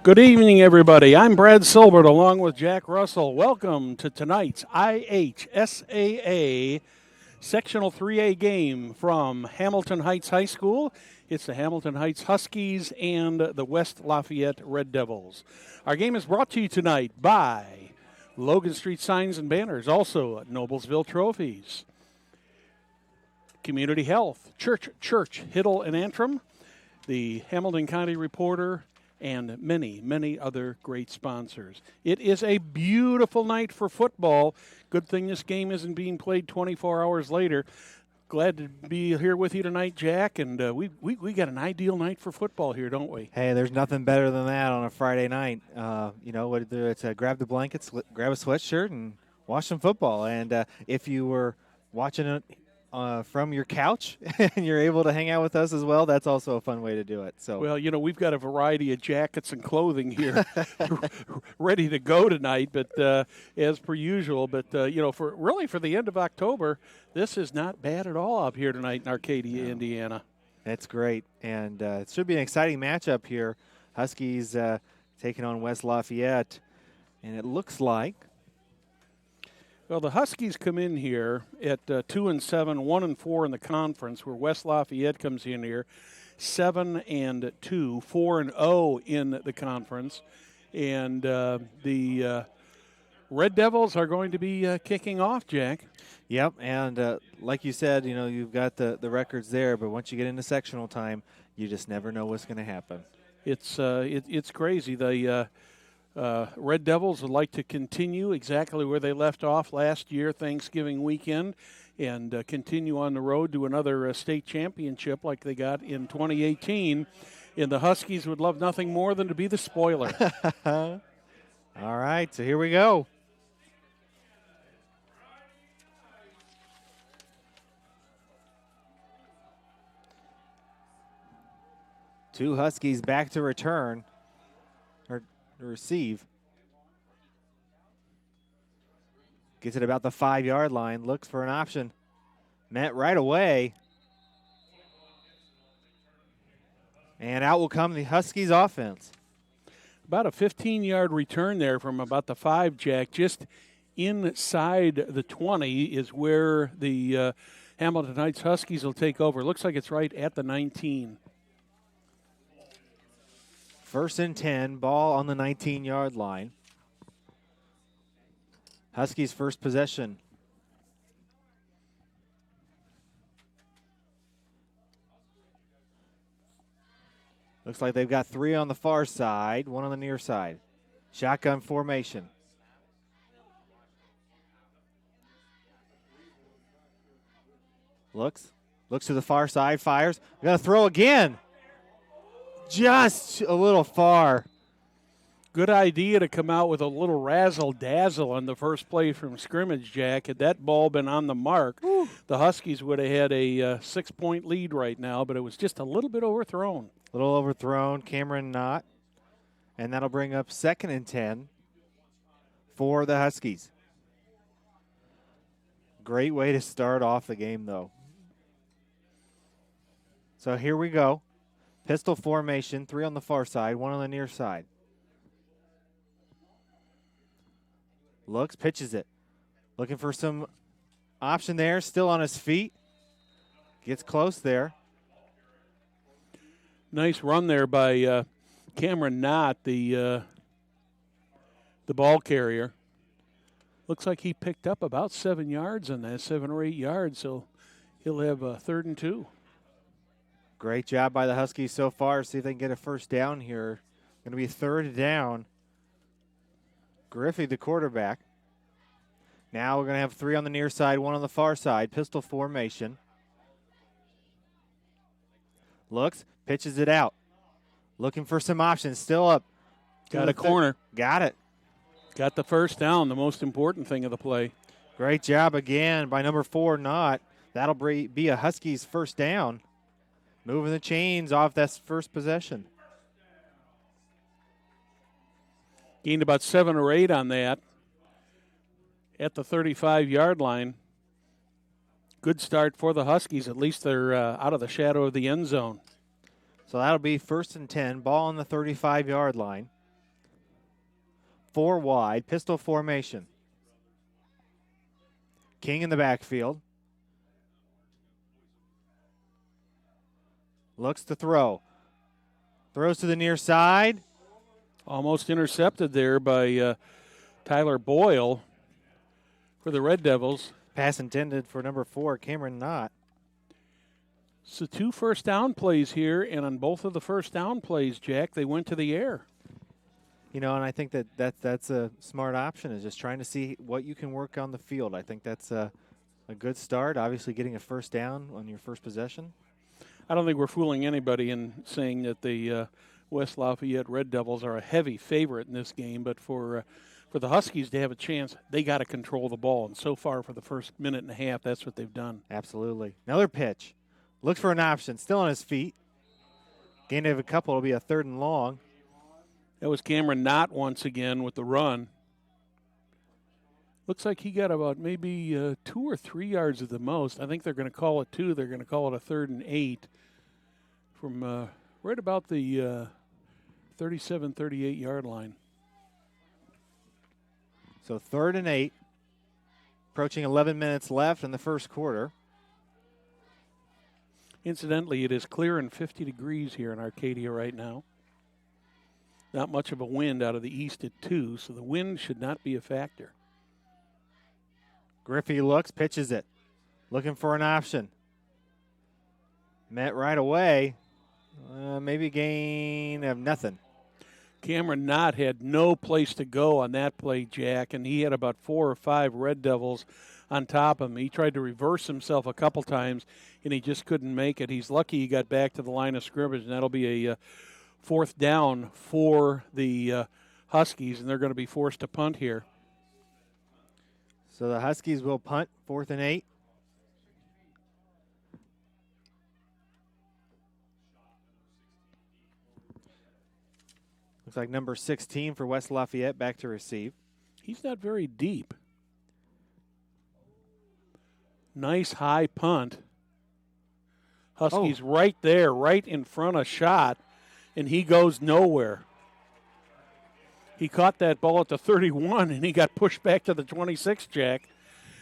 Good evening, everybody. I'm Brad Silbert along with Jack Russell. Welcome to tonight's IHSAA Sectional 3A game from Hamilton Heights High School. It's the Hamilton Heights Huskies and the West Lafayette Red Devils. Our game is brought to you tonight by Logan Street Signs and Banners, also at Noblesville Trophies, Community Health, Church, Hiddle and Antrim, the Hamilton County Reporter, and many, many other great sponsors. It is a beautiful night for football. Good thing this game isn't being played 24 hours later. Glad to be here with you tonight, Jack, and we got an ideal night for football here, don't we? Hey, there's nothing better than that on a Friday night. Whether it's grab the blankets, grab a sweatshirt, and watch some football. And if you were watching it from your couch and you're able to hang out with us as well, that's also a fun way to do it. So, well, we've got a variety of jackets and clothing here ready to go tonight, but as per usual. But, for the end of October, this is not bad at all up here tonight in Arcadia, Indiana. That's great. And it should be an exciting matchup here. Huskies taking on West Lafayette. And it looks like, well, the Huskies come in here at 2-7, 1-4 in the conference, where West Lafayette comes in here 7-2, 4-0 in the conference, and the Red Devils are going to be kicking off, Jack. Yep, and like you said, you've got the records there, but once you get into sectional time, you just never know what's going to happen. It's crazy. The Red Devils would like to continue exactly where they left off last year, Thanksgiving weekend, and continue on the road to another state championship like they got in 2018. And the Huskies would love nothing more than to be the spoiler. All right, so here we go. Two Huskies back to return. Receive. Gets it about the 5-yard line. Looks for an option. Met right away. And out will come the Huskies offense. About a 15-yard return there from about the 5, Jack. Just inside the 20 is where the Hamilton Heights Huskies will take over. Looks like it's right at the 19. 1st and 10, ball on the 19-yard line. Huskies first possession. Looks like they've got 3 on the far side, 1 on the near side. Shotgun formation. Looks to the far side, fires. We got to throw again. Just a little far. Good idea to come out with a little razzle-dazzle on the first play from scrimmage, Jack. Had that ball been on the mark, the Huskies would have had a 6-point lead right now, but it was just a little bit overthrown. A little overthrown, Cameron Knott. And that'll bring up 2nd and 10 for the Huskies. Great way to start off the game, though. So here we go. Pistol formation, 3 on the far side, 1 on the near side. Looks, pitches it. Looking for some option there, still on his feet. Gets close there. Nice run there by Cameron Knott, the ball carrier. Looks like he picked up about 7 yards on that, 7 or 8 yards, so he'll have 3rd and 2. Great job by the Huskies so far. See if they can get a first down here. Going to be 3rd down. Griffey, the quarterback. Now we're going to have 3 on the near side, 1 on the far side. Pistol formation. Looks, pitches it out. Looking for some options. Still up. Got a corner. Got it. Got the first down, the most important thing of the play. Great job again by number 4, Knott. That'll be a Huskies first down. Moving the chains off that first possession. Gained about 7 or 8 on that at the 35-yard line. Good start for the Huskies. At least they're out of the shadow of the end zone. So that'll be 1st and 10. Ball on the 35-yard line. 4 wide, pistol formation. King in the backfield. Looks to throw. Throws to the near side. Almost intercepted there by Tyler Boyle for the Red Devils. Pass intended for number 4, Cameron Knott. So 2 first down plays here, and on both of the first down plays, Jack, they went to the air. You know, and I think that's a smart option, is just trying to see what you can work on the field. I think that's a good start, obviously getting a first down on your first possession. I don't think we're fooling anybody in saying that the West Lafayette Red Devils are a heavy favorite in this game, but for the Huskies to have a chance, they got to control the ball. And so far for the first minute and a half, that's what they've done. Absolutely. Another pitch. Looks for an option. Still on his feet. Gain of a couple. It'll be a 3rd and long. That was Cameron Knott once again with the run. Looks like he got about maybe 2 or 3 yards at the most. I think they're going to call it 2. They're going to call it a 3rd and 8 from right about the 37, 38-yard line. So 3rd and 8. Approaching 11 minutes left in the first quarter. Incidentally, it is clear and 50 degrees here in Arcadia right now. Not much of a wind out of the east at 2, so the wind should not be a factor. Griffey looks, pitches it. Looking for an option. Met right away. Maybe a gain of nothing. Cameron Knott had no place to go on that play, Jack, and he had about 4 or 5 Red Devils on top of him. He tried to reverse himself a couple times, and he just couldn't make it. He's lucky he got back to the line of scrimmage, and that'll be a 4th down for the Huskies, and they're going to be forced to punt here. So the Huskies will punt 4th and 8. Looks like number 16 for West Lafayette back to receive. He's not very deep. Nice high punt. Huskies right there, right in front of shot, and he goes nowhere. He caught that ball at the 31, and he got pushed back to the 26, Jack.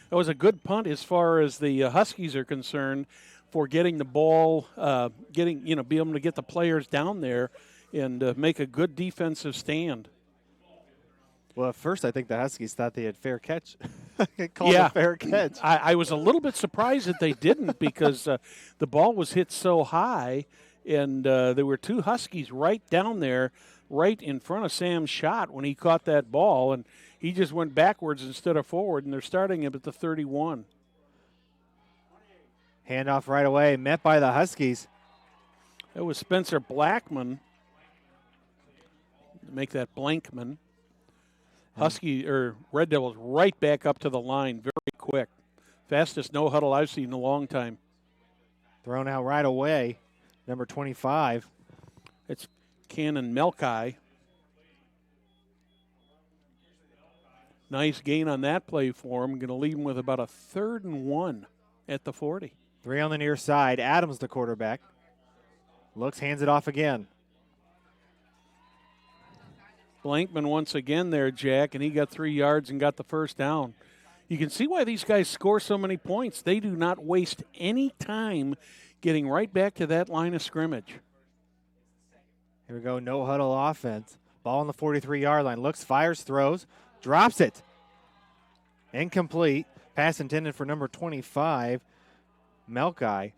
That was a good punt as far as the Huskies are concerned for getting the ball, be able to get the players down there and make a good defensive stand. Well, at first I think the Huskies thought they had fair catch. Called a fair catch. I was a little bit surprised that they didn't because the ball was hit so high, and there were 2 Huskies right down there, right in front of Sam's shot when he caught that ball, and he just went backwards instead of forward, and they're starting him at the 31. Handoff right away, met by the Huskies. That was Spencer Blackman. Make that Blankman. Red Devils right back up to the line very quick. Fastest no huddle I've seen in a long time. Thrown out right away, number 25. It's Cannon Melkai. Nice gain on that play for him. Going to leave him with about a 3rd and 1 at the 40. 3 on the near side. Adams, the quarterback. Looks, hands it off again. Blankman once again there, Jack, and he got 3 yards and got the first down. You can see why these guys score so many points. They do not waste any time getting right back to that line of scrimmage. Here we go, no huddle offense. Ball on the 43-yard line. Looks, fires, throws, drops it. Incomplete. Pass intended for number 25, Melkai.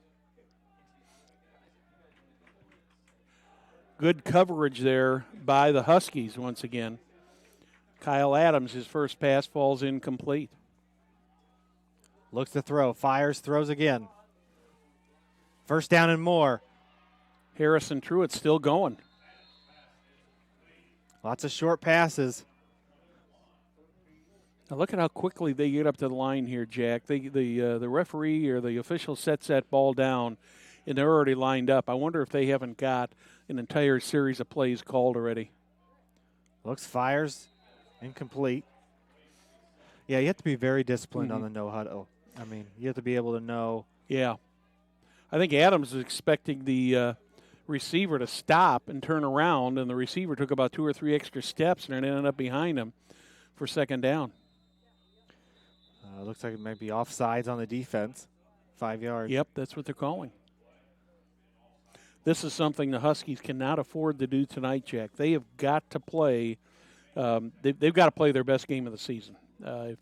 Good coverage there by the Huskies once again. Kyle Adams, his first pass falls incomplete. Looks to throw, fires, throws again. First down and more. Harrison Truitt still going. Lots of short passes. Now look at how quickly they get up to the line here, Jack. The referee or the official sets that ball down, and they're already lined up. I wonder if they haven't got an entire series of plays called already. Looks, fires, incomplete. Yeah, you have to be very disciplined on the no huddle. I mean, you have to be able to know. Yeah. I think Adams is expecting the receiver to stop and turn around, and the receiver took about 2 or 3 extra steps and it ended up behind him for second down. Looks like it might be offsides on the defense. 5 yards. Yep, that's what they're calling. This is something the Huskies cannot afford to do tonight, Jack. They have got to play. They've got to play their best game of the season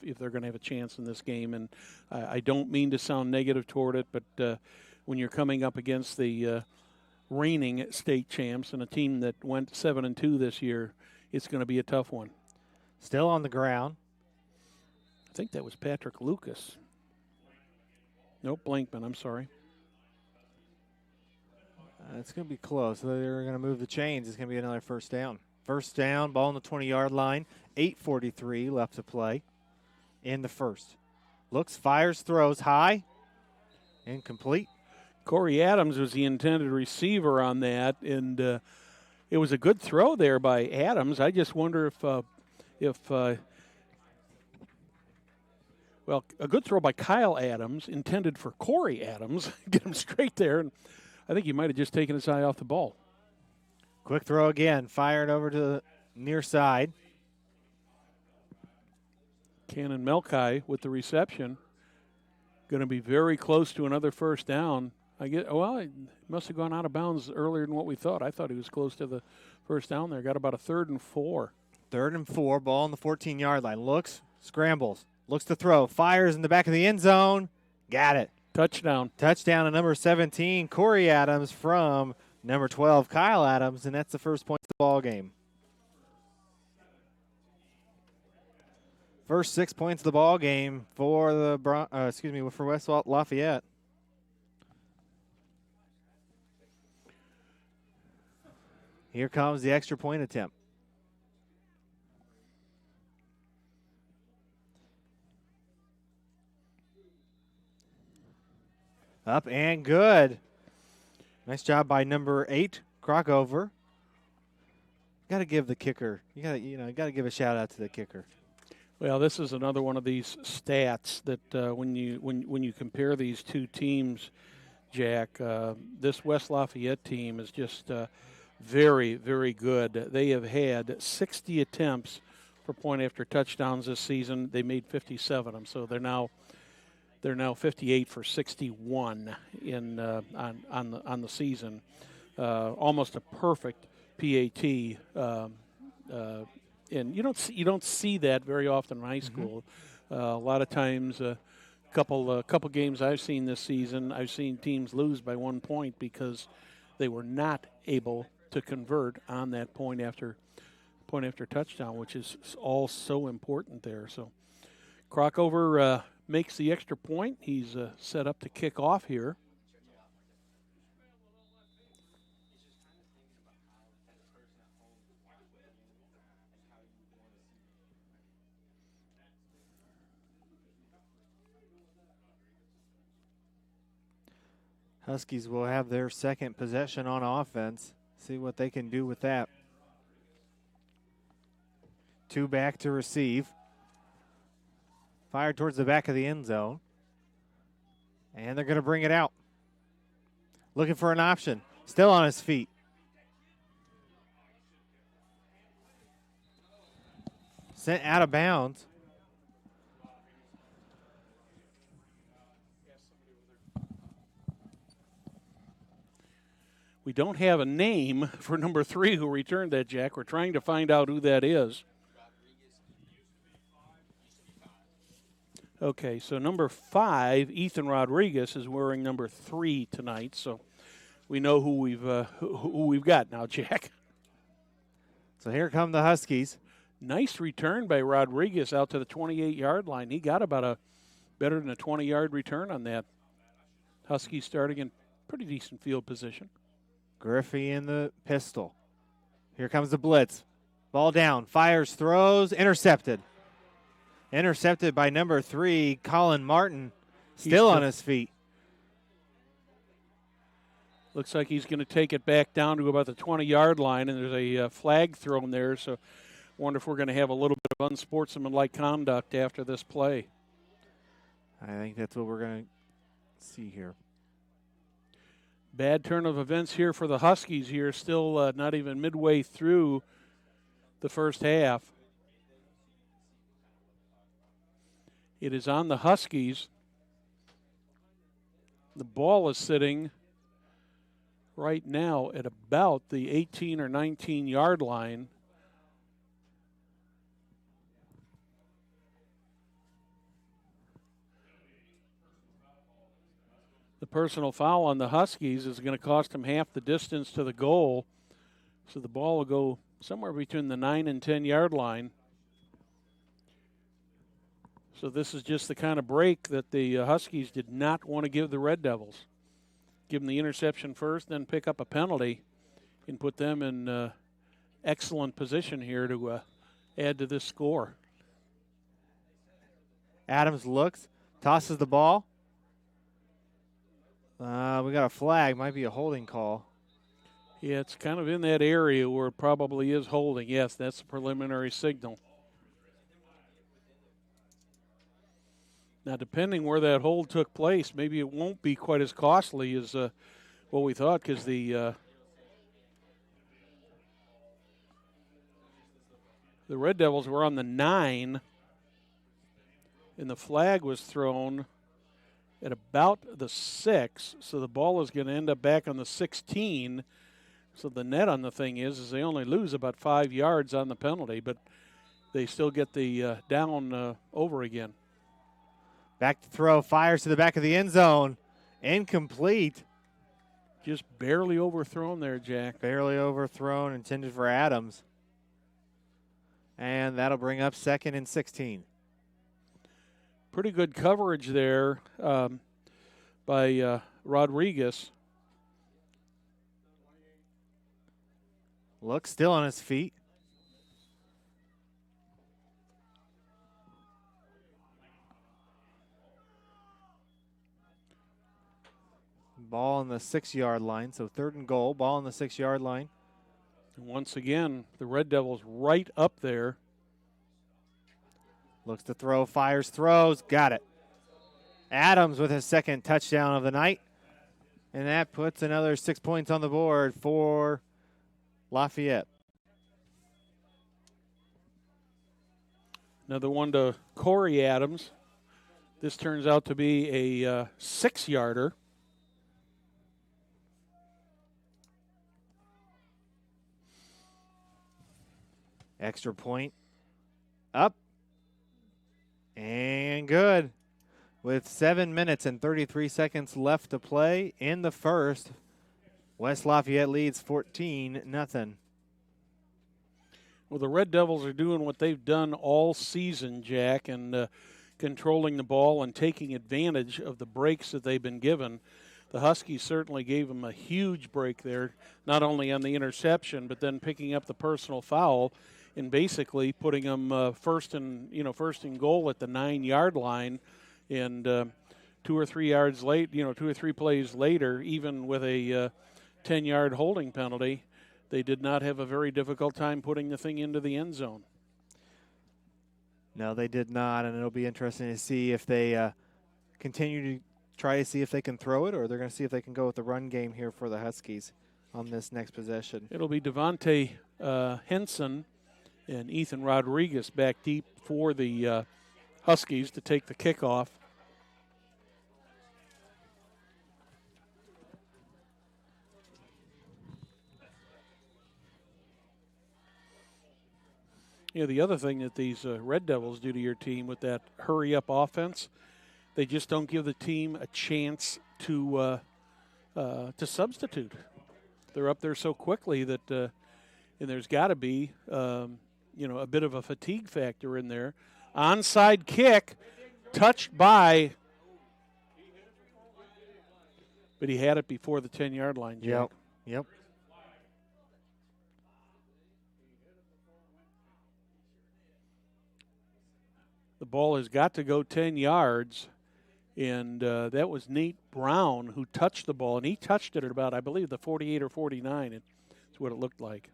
if they're going to have a chance in this game. And I don't mean to sound negative toward it, but when you're coming up against the reigning state champs and a team that went 7-2 this year, it's going to be a tough one. Still on the ground. I think that was Patrick Lucas. Nope, Blankman, I'm sorry. It's going to be close. They're going to move the chains. It's going to be another first down. First down, ball on the 20-yard line. 8:43 left to play in the first. Looks, fires, throws high. Incomplete. Corey Adams was the intended receiver on that, and it was a good throw there by Adams. I just wonder well, a good throw by Kyle Adams, intended for Corey Adams, get him straight there, and I think he might have just taken his eye off the ball. Quick throw again, fired over to the near side. Cannon Melkai with the reception. Going to be very close to another first down. It must have gone out of bounds earlier than what we thought. I thought he was close to the first down there. Got about a 3rd and 4. 3rd and 4, ball on the 14-yard line. Looks, scrambles, looks to throw, fires in the back of the end zone. Got it. Touchdown. Touchdown to number 17, Corey Adams, from number 12, Kyle Adams, and that's the first point of the ball game. First 6 points of the ball game for for West Lafayette. Here comes the extra point attempt. Up and good. Nice job by number 8, Crockover. Got to give the kicker. You got to give a shout out to the kicker. Well, this is another one of these stats that when you compare these two teams, Jack, this West Lafayette team is just very, very good. They have had 60 attempts for point after touchdowns this season. They made 57 of them, so they're now 58 for 61 on the season. Almost a perfect PAT. And you don't see that very often in high school. A lot of times, couple games I've seen this season, I've seen teams lose by 1 point because they were not able to convert on that point after touchdown, which is all so important there. So Crockover makes the extra point. He's set up to kick off here. Huskies will have their second possession on offense. See what they can do with that. 2 back to receive. Fired towards the back of the end zone. And they're going to bring it out. Looking for an option. Still on his feet. Sent out of bounds. We don't have a name for number 3 who returned that, Jack. We're trying to find out who that is. Okay, so number 5, Ethan Rodriguez, is wearing number 3 tonight. So we know who we've got now, Jack. So here come the Huskies. Nice return by Rodriguez out to the 28-yard line. He got about better than a 20-yard return on that. Huskies starting in pretty decent field position. Griffey in the pistol. Here comes the blitz. Ball down. Fires, throws, intercepted. Intercepted by number 3, Colin Martin. Still on his feet. Looks like he's going to take it back down to about the 20-yard line, and there's a flag thrown there. So I wonder if we're going to have a little bit of unsportsmanlike conduct after this play. I think that's what we're going to see here. Bad turn of events here for the Huskies here, still not even midway through the first half. It is on the Huskies. The ball is sitting right now at about the 18 or 19 yard line. The personal foul on the Huskies is going to cost them half the distance to the goal. So the ball will go somewhere between the 9 and 10 yard line. So this is just the kind of break that the Huskies did not want to give the Red Devils. Give them the interception first, then pick up a penalty and put them in excellent position here to add to this score. Adams looks, tosses the ball. We got a flag, might be a holding call. Yeah, it's kind of in that area where it probably is holding. Yes, that's a preliminary signal. Now, depending where that hold took place, maybe it won't be quite as costly as what we thought, because the Red Devils were on the 9, and the flag was thrown at about the 6, so the ball is going to end up back on the 16. So the net on the thing is they only lose about 5 yards on the penalty, but they still get the down over again. Back to throw, fires to the back of the end zone. Incomplete. Just barely overthrown there, Jack. Barely overthrown, intended for Adams. And that'll bring up 2nd and 16. Pretty good coverage there by Rodriguez. Looks still on his feet. Ball on the 6-yard line, so 3rd and goal. Ball on the 6-yard line. And once again, the Red Devils right up there. Looks to throw, fires, throws, got it. Adams with his 2nd touchdown of the night. And that puts another 6 points on the board for Lafayette. Another one to Corey Adams. This turns out to be a 6-yarder. Extra point up and good. With 7 minutes and 33 seconds left to play in the first, West Lafayette leads 14-0. Well, the Red Devils are doing what they've done all season, Jack, and controlling the ball and taking advantage of the breaks that they've been given. The Huskies certainly gave them a huge break there, not only on the interception, but then picking up the personal foul and basically putting them first and goal at the 9-yard line. And 2 or 3 yards late, 2 or 3 plays later, even with a 10-yard holding penalty, they did not have a very difficult time putting the thing into the end zone. No, they did not, and it'll be interesting to see if they continue to try to see if they can throw it, or they're going to see if they can go with the run game here for the Huskies on this next possession. It'll be Devontae Henson and Ethan Rodriguez back deep for the Huskies to take the kickoff. The other thing that these Red Devils do to your team with that hurry-up offense, they just don't give the team a chance to substitute. They're up there so quickly that, and there's got to be, a bit of a fatigue factor in there. Onside kick, touched by, but he had it before the 10-yard line, Jack. Yep. The ball has got to go 10 yards, and that was Nate Brown who touched the ball, and he touched it at about, I believe, the 48 or 49. That's what it looked like.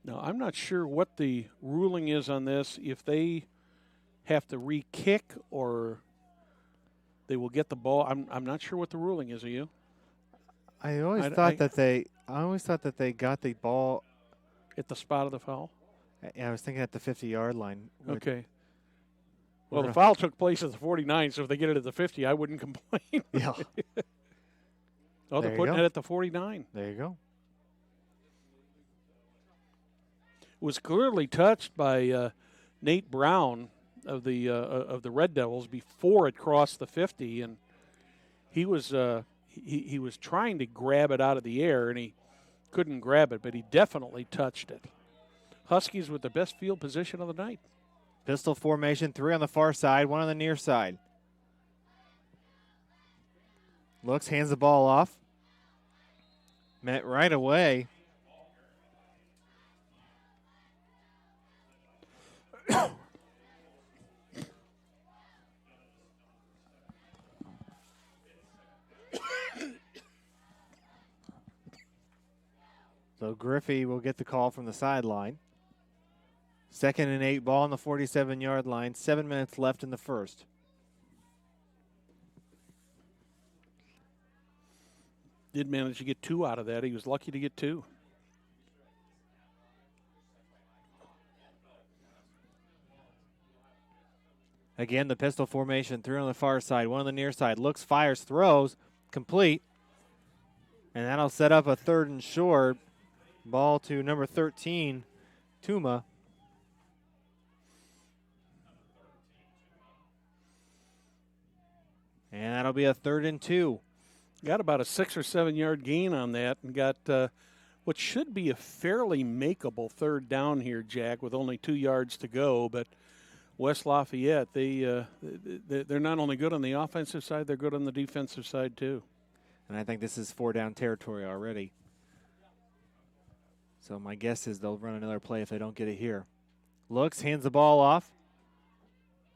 Now, I'm not sure what the ruling is on this, if they have to re-kick or They will get the ball. I'm not sure what the ruling is. Are you? I always thought that they got the ball at the spot of the foul. I was thinking at the 50-yard line. Okay. Well, the foul took place at the 49, so if they get it at the 50, I wouldn't complain. Yeah. Oh, they're putting it at the 49. There you go. It was clearly touched by Nate Brown of the Red Devils before it crossed the 50, and he was he was trying to grab it out of the air, and he couldn't grab it, but he definitely touched it. Huskies with the best field position of the night. Pistol formation, 3 on the far side, 1 on the near side. Looks, hands the ball off. Met right away. So Griffey will get the call from the sideline. 2nd and 8, ball on the 47-yard line. 7 minutes left in the first. Did manage to get 2 out of that. He was lucky to get 2. Again, the pistol formation, 3 on the far side, 1 on the near side. Looks, fires, throws, complete. And that'll set up a 3rd and short. Ball to number 13, Tuma. And that'll be a 3rd and 2. Got about a 6 or 7 yard gain on that, and got what should be a fairly makeable 3rd down here, Jack, with only 2 yards to go. But West Lafayette, they're not only good on the offensive side, they're good on the defensive side too. And I think this is 4 down territory already. So my guess is they'll run another play if they don't get it here. Looks, hands the ball off.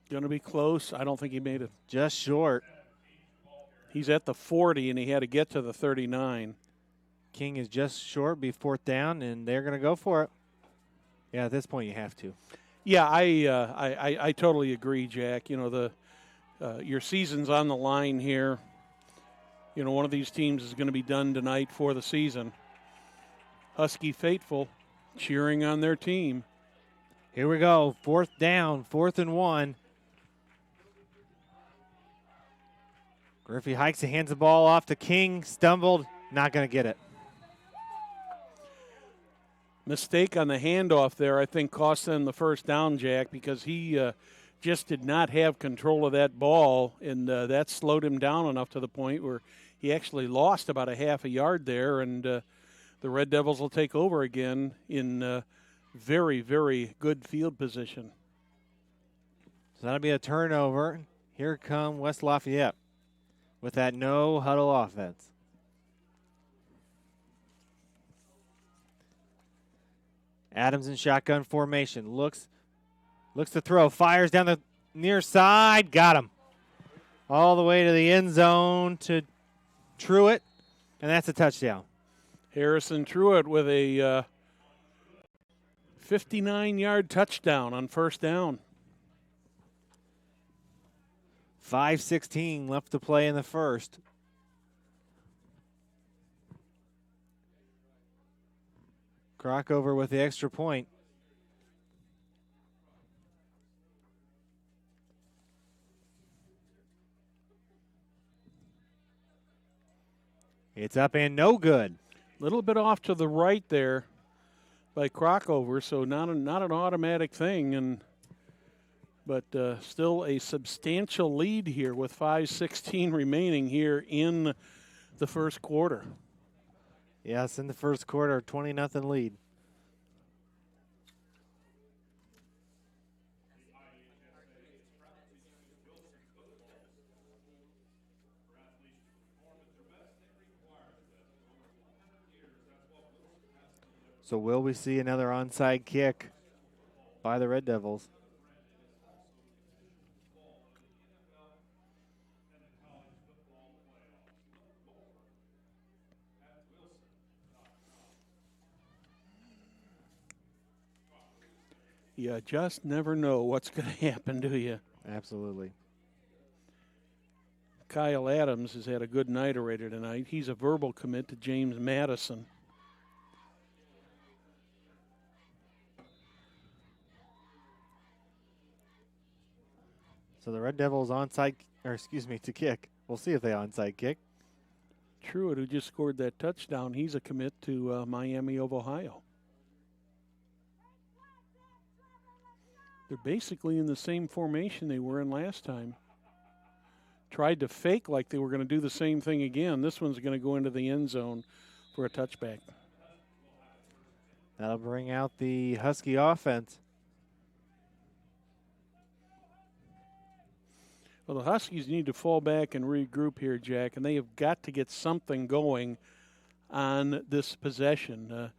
Going to be close. I don't think he made it. Just short. He's at the 40, and he had to get to the 39. King is just short, be 4th down, and they're going to go for it. Yeah, at this point you have to. Yeah, I totally agree, Jack. You know, your season's on the line here. You know, one of these teams is going to be done tonight for the season. Husky faithful cheering on their team. Here we go. 4th down, 4th and 1. Griffey hikes and hands the ball off to King. Stumbled, not going to get it. Mistake on the handoff there, I think, cost them the 1st down, Jack, because he just did not have control of that ball, and that slowed him down enough to the point where he actually lost about a half a yard there, and the Red Devils will take over again in very, very good field position. So that'll be a turnover. Here come West Lafayette with that no huddle offense. Adams in shotgun formation. Looks to throw. Fires down the near side. Got him. All the way to the end zone to Truitt, and that's a touchdown. Harrison Truitt with a 59-yard touchdown on 1st down. 5:16 left to play in the first. Crockover with the extra point. It's up and no good. A little bit off to the right there by Crockover, so not an automatic thing, but still a substantial lead here with 5:16 remaining here in the first quarter. Yes, in the first quarter, 20-0 lead. So will we see another onside kick by the Red Devils? You just never know what's going to happen, do you? Absolutely. Kyle Adams has had a good night already tonight. He's a verbal commit to James Madison. So the Red Devils to kick. We'll see if they onside kick. Truitt, who just scored that touchdown, he's a commit to Miami of Ohio. They're basically in the same formation they were in last time. Tried to fake like they were going to do the same thing again. This one's going to go into the end zone for a touchback. That'll bring out the Husky offense. Well, the Huskies need to fall back and regroup here, Jack, and they have got to get something going on this possession.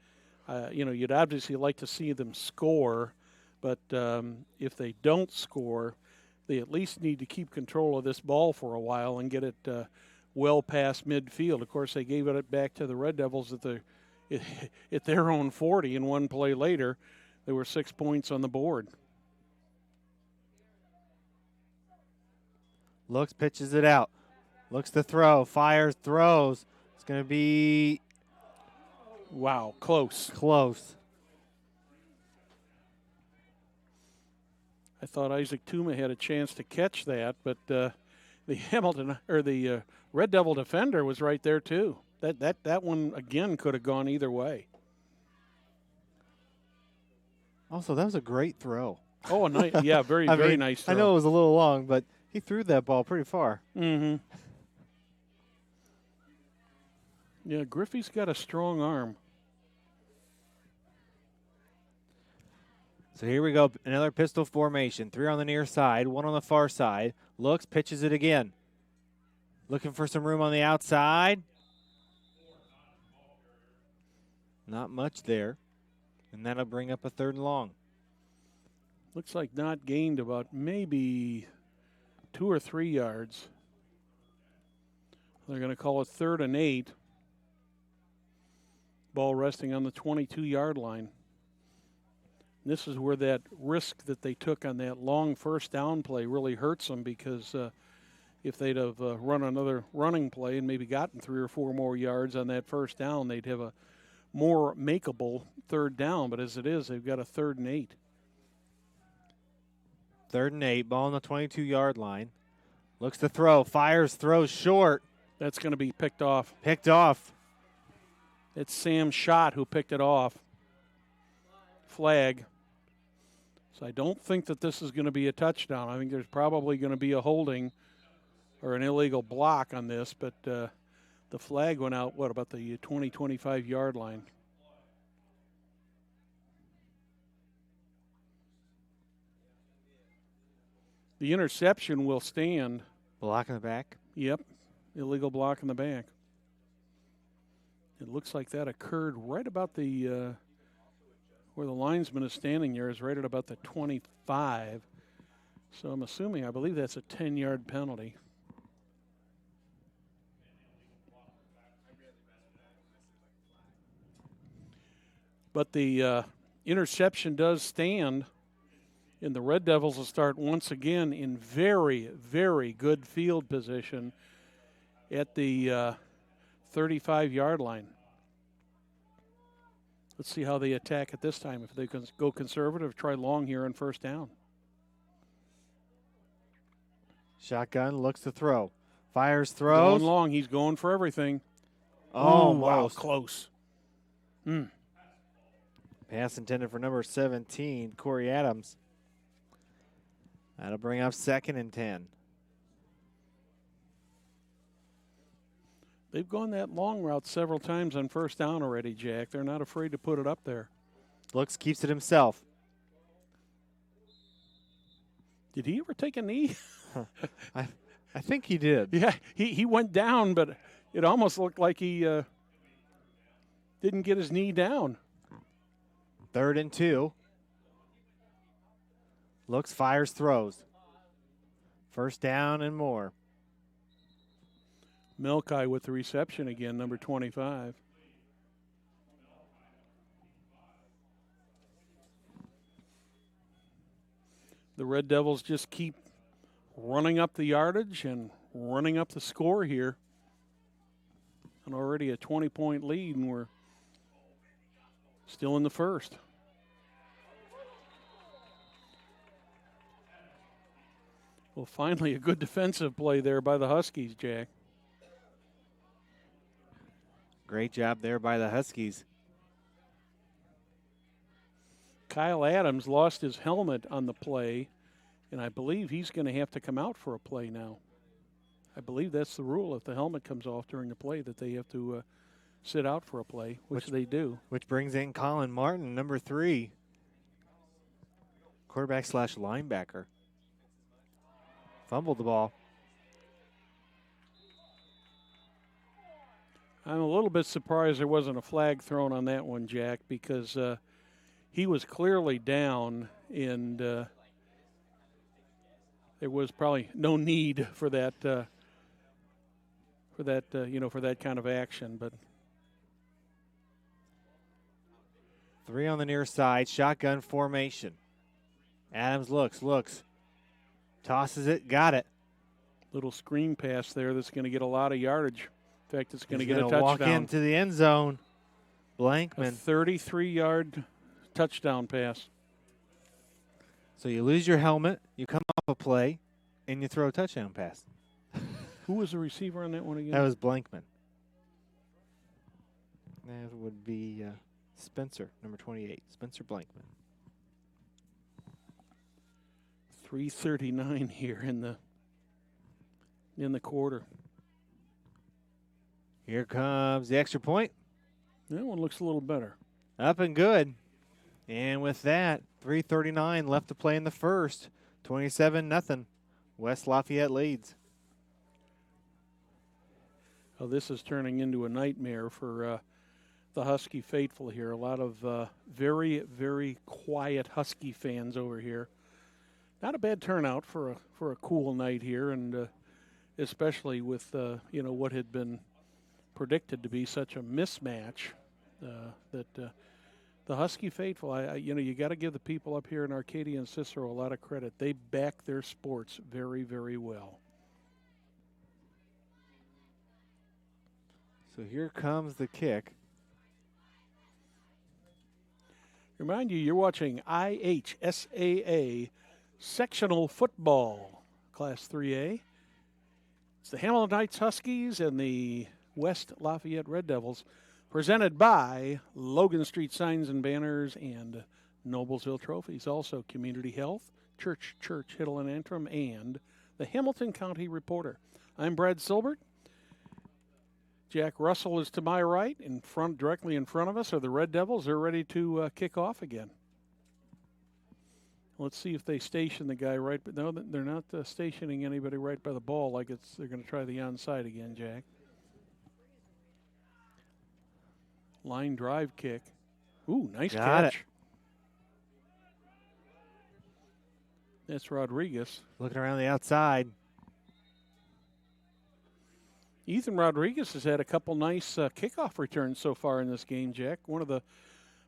You'd obviously like to see them score, but if they don't score, they at least need to keep control of this ball for a while and get it well past midfield. Of course, they gave it back to the Red Devils at their own 40, and one play later, there were 6 points on the board. Looks, pitches it out. Looks to throw, fires, throws. It's going to be... Wow, close. Close. I thought Isaac Tuma had a chance to catch that, but the Red Devil defender was right there too. That one again could have gone either way. Also, that was a great throw. Oh, nice. Yeah, very nice throw. I know it was a little long, but he threw that ball pretty far. Mm-hmm. Yeah, Griffey's got a strong arm. So here we go, another pistol formation. 3 on the near side, 1 on the far side. Looks, pitches it again. Looking for some room on the outside. Not much there. And that'll bring up a 3rd and long. Looks like not gained about maybe 2 or 3 yards. They're going to call it 3rd and 8. Ball resting on the 22-yard line. This is where that risk that they took on that long first down play really hurts them, because if they'd have run another running play and maybe gotten 3 or 4 more yards on that first down, they'd have a more makeable 3rd down. But as it is, they've got a 3rd and 8. 3rd and 8, ball on the 22-yard line. Looks to throw, fires, throws short. That's going to be picked off. Picked off. It's Sam Schott who picked it off. Flag. So I don't think that this is going to be a touchdown. I think there's probably going to be a holding or an illegal block on this, but the flag went out, about the 20, 25-yard line. The interception will stand. Block in the back? Yep, illegal block in the back. It looks like that occurred right about the where the linesman is standing there, is right at about the 25. So I'm assuming, I believe that's a 10-yard penalty. But the interception does stand, and the Red Devils will start once again in very, very good field position at the 35-yard line. Let's see how they attack it this time. If they can go conservative, try long here on first down. Shotgun, looks to throw. Fires, throws. Going long, he's going for everything. Oh, wow, close. Pass intended for number 17, Corey Adams. That'll bring up 2nd and 10. They've gone that long route several times on first down already, Jack. They're not afraid to put it up there. Looks, keeps it himself. Did he ever take a knee? I think he did. Yeah, he went down, but it almost looked like he didn't get his knee down. 3rd and 2. Looks, fires, throws. First down and more. Milkai with the reception again, number 25. The Red Devils just keep running up the yardage and running up the score here. And already a 20-point lead, and we're still in the first. Well, finally a good defensive play there by the Huskies, Jack. Great job there by the Huskies. Kyle Adams lost his helmet on the play, and I believe he's going to have to come out for a play now. I believe that's the rule. If the helmet comes off during the play, that they have to sit out for a play, which they do. Which brings in Colin Martin, number 3. Quarterback / linebacker. Fumbled the ball. I'm a little bit surprised there wasn't a flag thrown on that one, Jack, because he was clearly down, and there was probably no need for that. For that kind of action, but 3 on the near side, shotgun formation. Adams looks, tosses it, got it. Little screen pass there that's going to get a lot of yardage. In fact, it's going to get a He's touchdown. Walk into the end zone. Blankman. A 33-yard touchdown pass. So you lose your helmet, you come off a play, and you throw a touchdown pass. Who was the receiver on that one again? That was Blankman. That would be Spencer, number 28, Spencer Blankman. 3:39 here in the quarter. Here comes the extra point. That one looks a little better. Up and good. And with that, 3:39 left to play in the first. 27-0. West Lafayette leads. Oh, this is turning into a nightmare for the Husky faithful here. A lot of very, very quiet Husky fans over here. Not a bad turnout for a cool night here, and especially with what had been predicted to be such a mismatch that the Husky faithful. You got to give the people up here in Arcadia and Cicero a lot of credit. They back their sports very, very well. So here comes the kick. Remind you, you're watching IHSAA sectional football, Class 3A. It's the Hamilton Knights Huskies and the West Lafayette Red Devils, presented by Logan Street Signs and Banners and Noblesville Trophies. Also, Community Health, Church, Hiddle and Antrim, and the Hamilton County Reporter. I'm Brad Silbert. Jack Russell is to my right. Directly in front of us are the Red Devils. They're ready to kick off again. Let's see if they station the guy right. But no, they're not stationing anybody right by the ball like they're going to try the onside again, Jack. Line drive kick. Ooh, nice Got catch. it. That's Rodriguez. Looking around the outside. Ethan Rodriguez has had a couple nice kickoff returns so far in this game, Jack. One of the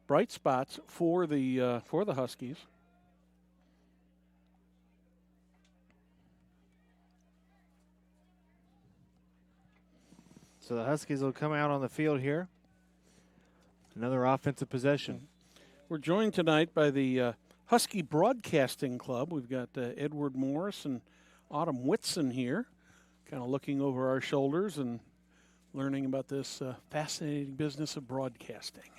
bright spots for the Huskies. So the Huskies will come out on the field here. Another offensive possession. We're joined tonight by the Husky Broadcasting Club. We've got Edward Morris and Autumn Whitson here, kind of looking over our shoulders and learning about this fascinating business of broadcasting.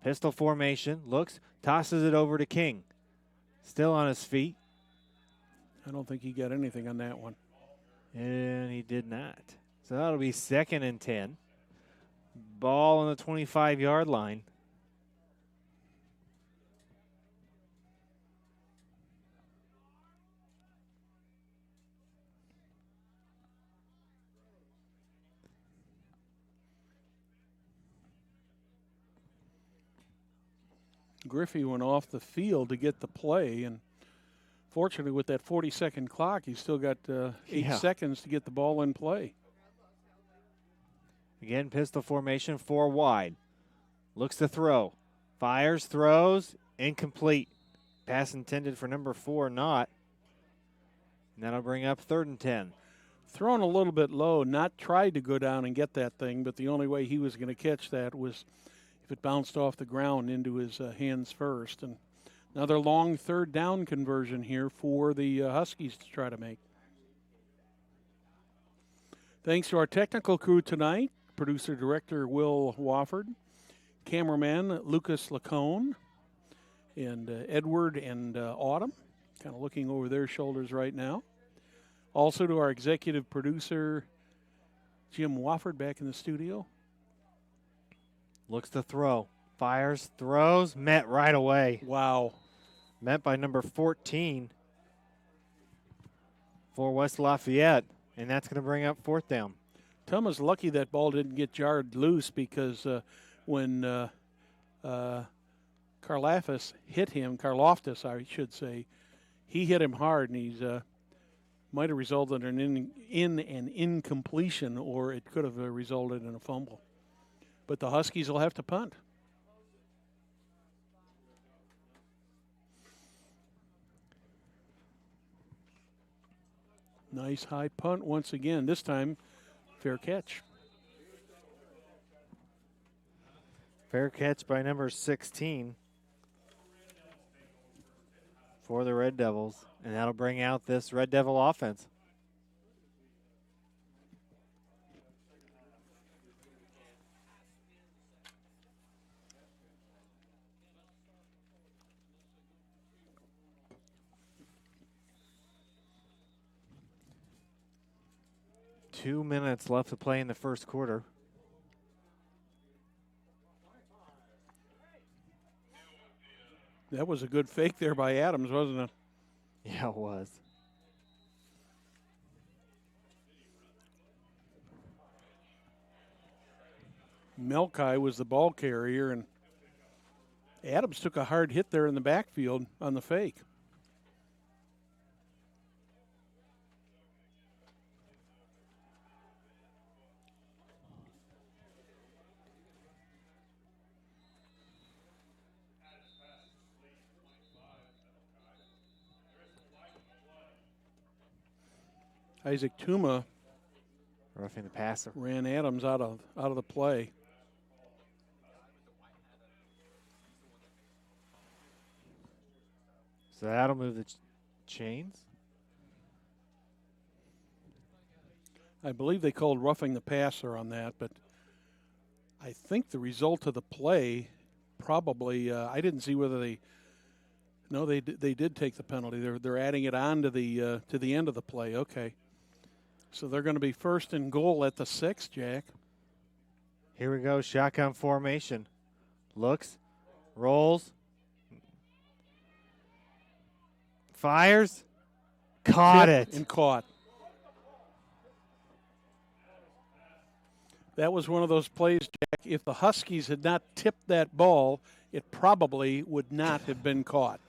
Pistol formation, looks, tosses it over to King. Still on his feet. I don't think he got anything on that one. And he did not. So that'll be 2nd and 10. Ball on the 25-yard line. Griffey went off the field to get the play, and fortunately with that 40-second clock, he's still got 8 seconds to get the ball in play. Again, pistol formation, 4 wide. Looks to throw. Fires, throws, incomplete. Pass intended for number 4, not. And that'll bring up 3rd and 10. Thrown a little bit low, not tried to go down and get that thing, but the only way he was going to catch that was if it bounced off the ground into his hands first. And another long 3rd down conversion here for the Huskies to try to make. Thanks to our technical crew tonight, producer-director Will Wofford, cameraman Lucas Lacone, and Edward and Autumn, kind of looking over their shoulders right now. Also to our executive producer, Jim Wofford, back in the studio. Looks to throw. Fires, throws, met right away. Wow. Met by number 14 for West Lafayette, and that's going to bring up 4th down. Tom is lucky that ball didn't get jarred loose because when Karlaftis hit him, Karloftis, I should say, he hit him hard, and he's might have resulted in an incompletion, or it could have resulted in a fumble. But the Huskies will have to punt. Nice high punt once again. This time, fair catch. Fair catch by number 16 for the Red Devils, and that'll bring out this Red Devil offense. Two minutes left to play in the first quarter. That was a good fake there by Adams, wasn't it? Yeah, it was. Melkai was the ball carrier, and Adams took a hard hit there in the backfield on the fake. Isaac Tuma Roughing the passer. ran Adams out of the play. So that'll move the chains. I believe they called roughing the passer on that, but I think the result of the play probably I didn't see whether they. No, they did take the penalty. They're adding it on to the end of the play. Okay. So they're going to be 1st and goal at the 6, Jack. Here we go, shotgun formation. Looks, rolls, fires, caught it. And caught. That was one of those plays, Jack. If the Huskies had not tipped that ball, it probably would not have been caught.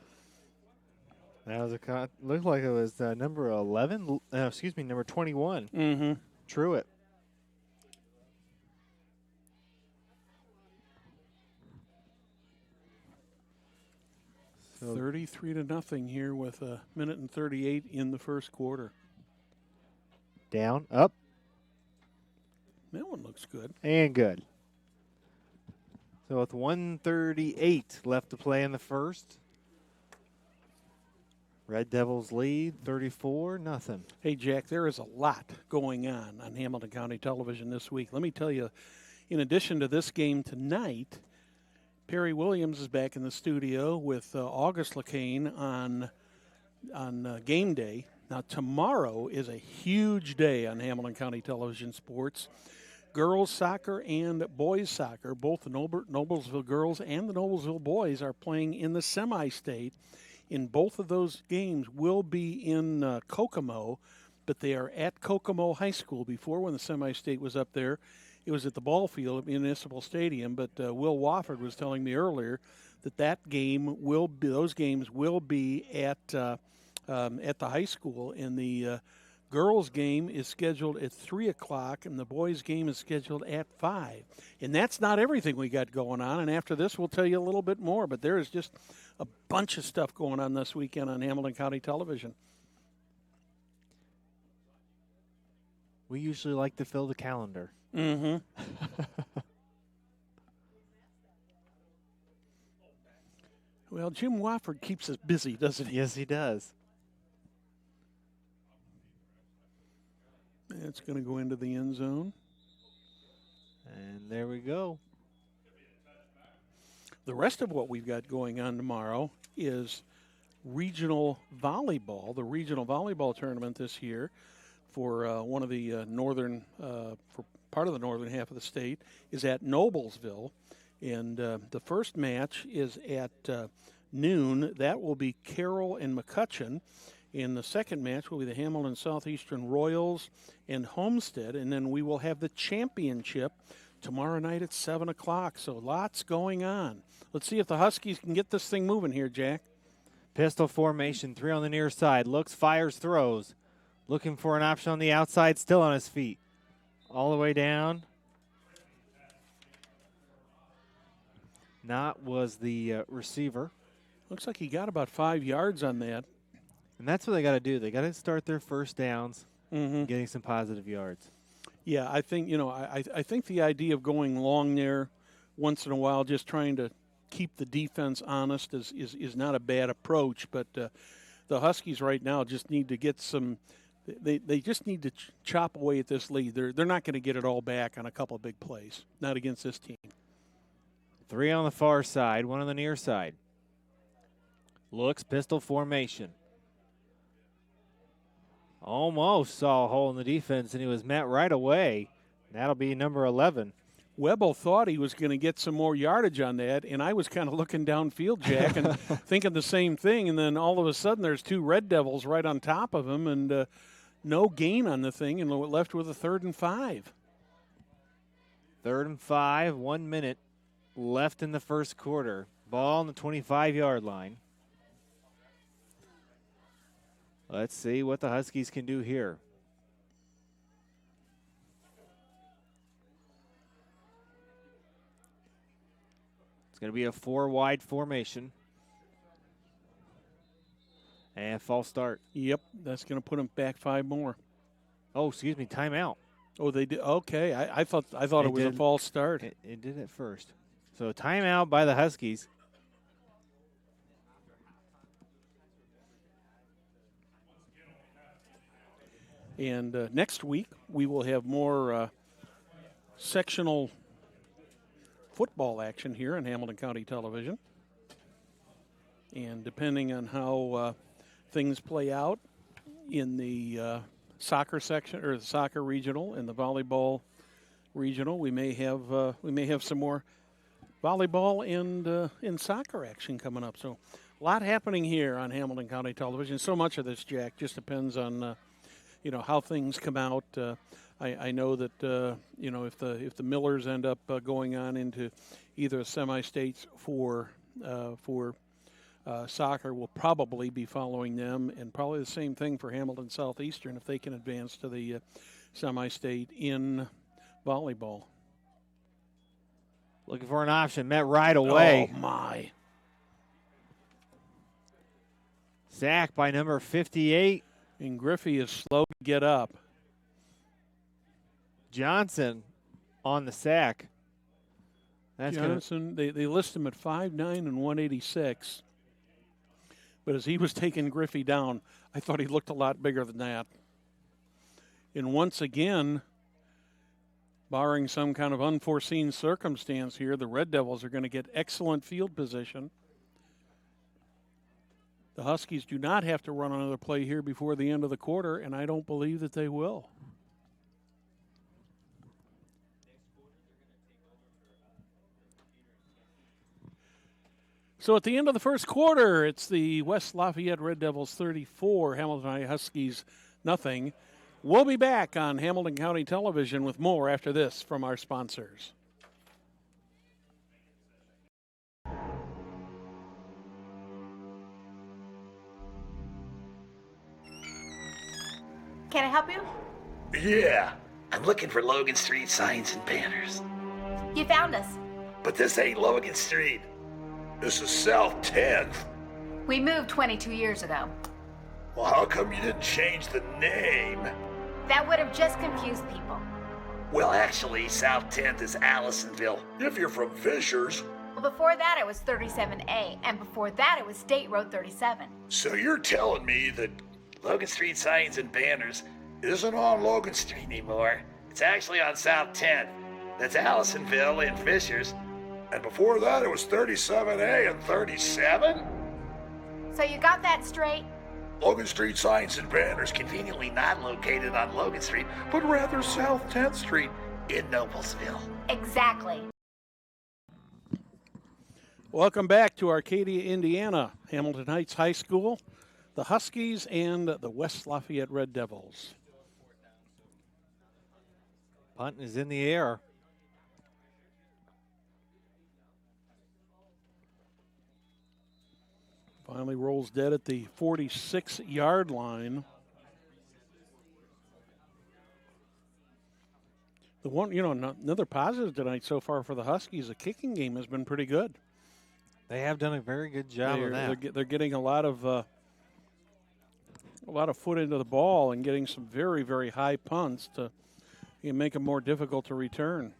That was looked like it was number 11. Number 21. Mm-hmm. Truitt. So 33-0 here with 1:38 in the first quarter. Down, up, That one looks good. and good. So with 1:38 left to play in the first, Red Devils lead 34-0. Hey, Jack, there is a lot going on Hamilton County Television this week. Let me tell you, in addition to this game tonight, Perry Williams is back in the studio with August Lacane on game day. Now, tomorrow is a huge day on Hamilton County Television Sports. Girls soccer and boys soccer, both the Noblesville girls and the Noblesville boys are playing in the semi-state. In both of those games will be in Kokomo, but they are at Kokomo High School. Before, when the semi-state was up there, it was at the ball field at Municipal Stadium. But Will Wofford was telling me earlier that those games will be at the high school. And the girls' game is scheduled at 3 o'clock, and the boys' game is scheduled at 5. And that's not everything we got going on. And after this, we'll tell you a little bit more. But there is just a bunch of stuff going on this weekend on Hamilton County Television. We usually like to fill the calendar. Mm-hmm. Well, Jim Wofford keeps us busy, doesn't he? Yes, he does. It's going to go into the end zone. And there we go. The rest of what we've got going on tomorrow is regional volleyball, the regional volleyball tournament this year for one of the for part of the northern half of the state is at Noblesville. And the first match is at noon. That will be Carroll and McCutcheon. And the second match will be the Hamilton Southeastern Royals and Homestead. And then we will have the championship tomorrow night at 7 o'clock. So lots going on. Let's see if the Huskies can get this thing moving here, Jack. Pistol formation, 3 on the near side. Looks, fires, throws. Looking for an option on the outside, still on his feet. All the way down. Knott was the receiver. Looks like he got about 5 yards on that. And that's what they got to do. They got to start their first downs, Mm-hmm. getting some positive yards. Yeah, I think, I think the idea of going long there once in a while, just trying to keep the defense honest is not a bad approach. But the Huskies right now just need to get some they just need to chop away at this lead. They're not going to get it all back on a couple of big plays, not against this team. 3 on the far side, 1 on the near side. Looks, pistol formation. Almost saw a hole in the defense, and he was met right away. That'll be number 11. Webble thought he was going to get some more yardage on that, and I was kind of looking downfield, Jack, and thinking the same thing. And then all of a sudden there's 2 Red Devils right on top of him, and no gain on the thing, and we're left with a 3rd and 5. 3rd and 5, 1 minute left in the first quarter. Ball on the 25-yard line. Let's see what the Huskies can do here. It's going to be a 4-wide formation. And false start. Yep, that's going to put them back 5 more. Oh, excuse me, timeout. Oh, they did. Okay, I thought it was a false start. It did at first. So timeout by the Huskies. And next week we will have more sectional football action here on Hamilton County Television. And depending on how things play out in the soccer section or the soccer regional and the volleyball regional, we may have some more volleyball and soccer action coming up. So a lot happening here on Hamilton County Television. So much of this, Jack, just depends on how things come out. I know that if the Millers end up going on into either semi-states for soccer, we'll probably be following them, and probably the same thing for Hamilton Southeastern if they can advance to the semi-state in volleyball. Looking for an option, met right away. Oh, my. Sack by number 58. And Griffey is slow to get up. Johnson on the sack. That's Johnson, they list him at 5'9" and 186. But as he was taking Griffey down, I thought he looked a lot bigger than that. And once again, barring some kind of unforeseen circumstance here, the Red Devils are going to get excellent field position. The Huskies do not have to run another play here before the end of the quarter, and I don't believe that they will. So at the end of the first quarter, it's the West Lafayette Red Devils 34, Hamilton High Huskies nothing. We'll be back on Hamilton County Television with more after this from our sponsors. Can I help you? Yeah, I'm looking for Logan Street signs and banners. You found us. But this ain't Logan Street. This is South 10th. We moved 22 years ago. Well, how come you didn't change the name? That would have just confused people. Well, actually, South 10th is Allisonville. If you're from Fishers. Well, before that it was 37A, and before that it was State Road 37. So you're telling me that Logan Street Signs and Banners isn't on Logan Street anymore? It's actually on South 10th. That's Allisonville and Fishers. And before that it was 37A and 37? So you got that straight? Logan Street Signs and Banners conveniently not located on Logan Street, but rather South 10th Street in Noblesville. Exactly. Welcome back to Arcadia, Indiana, Hamilton Heights High School, the Huskies and the West Lafayette Red Devils. Punt is in the air. Finally rolls dead at the 46-yard line. The one, another positive tonight so far for the Huskies, the kicking game has been pretty good. They have done a very good job of that. They're getting a lot of foot into the ball and getting some very, very high punts to make them more difficult to return.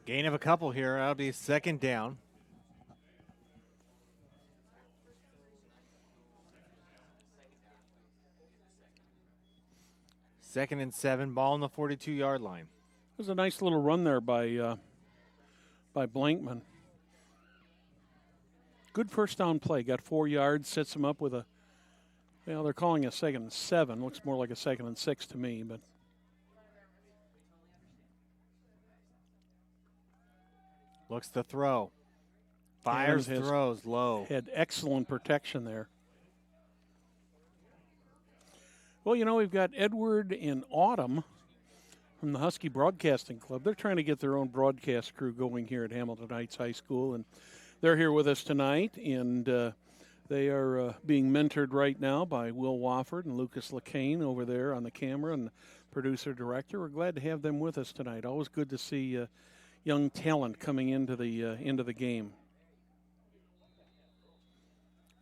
Gain of a couple here. That'll be second down. Second and 7, ball on the 42-yard line. It was a nice little run there by Blankman. Good first down play. Got 4 yards, sets him up with they're calling a 2nd and 7. Looks more like a 2nd and 6 to me, but. Looks to throw. Fires, throws low. Had excellent protection there. Well, we've got Edward and Autumn from the Husky Broadcasting Club. They're trying to get their own broadcast crew going here at Hamilton Heights High School, and they're here with us tonight, and they are being mentored right now by Will Wofford and Lucas LeCain over there on the camera and the producer-director. We're glad to have them with us tonight. Always good to see young talent coming into the game.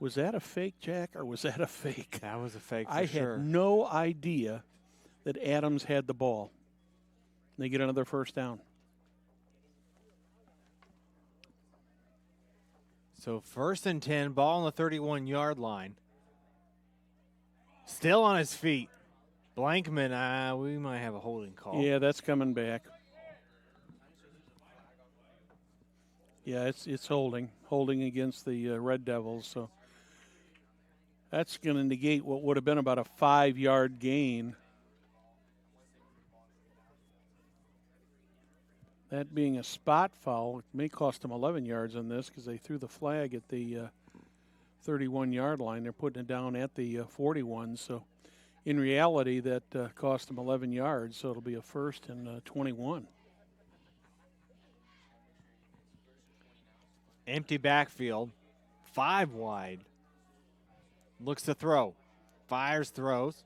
Was that a fake, Jack, or was that a fake? That was a fake for I sure. had no idea that Adams had the ball. They get another first down. So 1st and 10, ball on the 31-yard line. Still on his feet. Blankman, we might have a holding call. Yeah, that's coming back. Yeah, it's holding against the Red Devils. So that's going to negate what would have been about a 5-yard gain. That being a spot foul, it may cost them 11 yards on this because they threw the flag at the 31-yard line. They're putting it down at the 41. So in reality, that cost them 11 yards. So it'll be a 1st and 21. Empty backfield, 5 wide. Looks to throw. Fires, throws.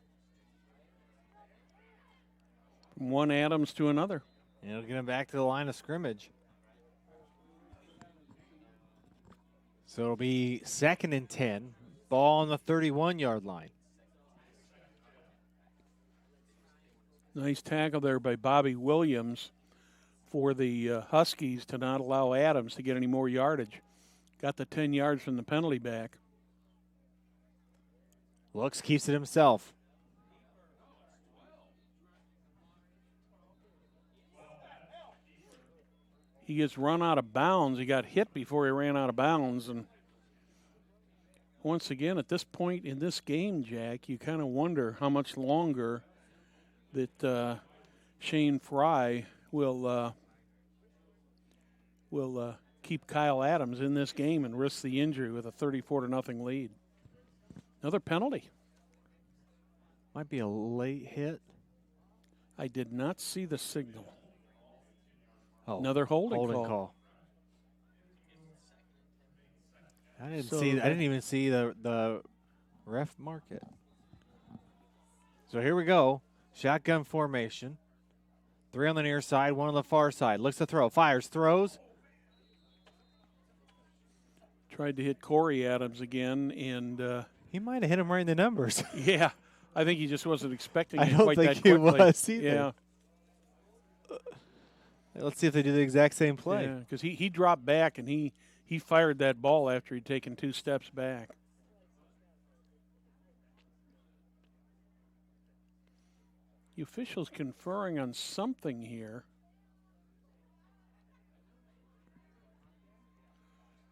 From one Adams to another. And it'll get him back to the line of scrimmage. So it'll be 2nd and 10. Ball on the 31-yard line. Nice tackle there by Bobby Williams for the Huskies to not allow Adams to get any more yardage. Got the 10 yards from the penalty back. Looks, keeps it himself. He gets run out of bounds. He got hit before he ran out of bounds. And once again, at this point in this game, Jack, you kind of wonder how much longer that Shane Fry will keep Kyle Adams in this game and risk the injury with a 34-0 lead. Another penalty. Might be a late hit. I did not see the signal. Oh, another holding call. I didn't even see the ref mark it. So here we go. Shotgun formation. 3 on the near side, 1 on the far side. Looks to throw, fires, throws. Tried to hit Corey Adams again, and He might have hit him right in the numbers. yeah, I think he just wasn't expecting I it don't quite think that he quickly. was either. Yeah, Let's see if they do the exact same play. yeah, because he dropped back and he fired that ball after he'd taken 2 steps back. The officials conferring on something here.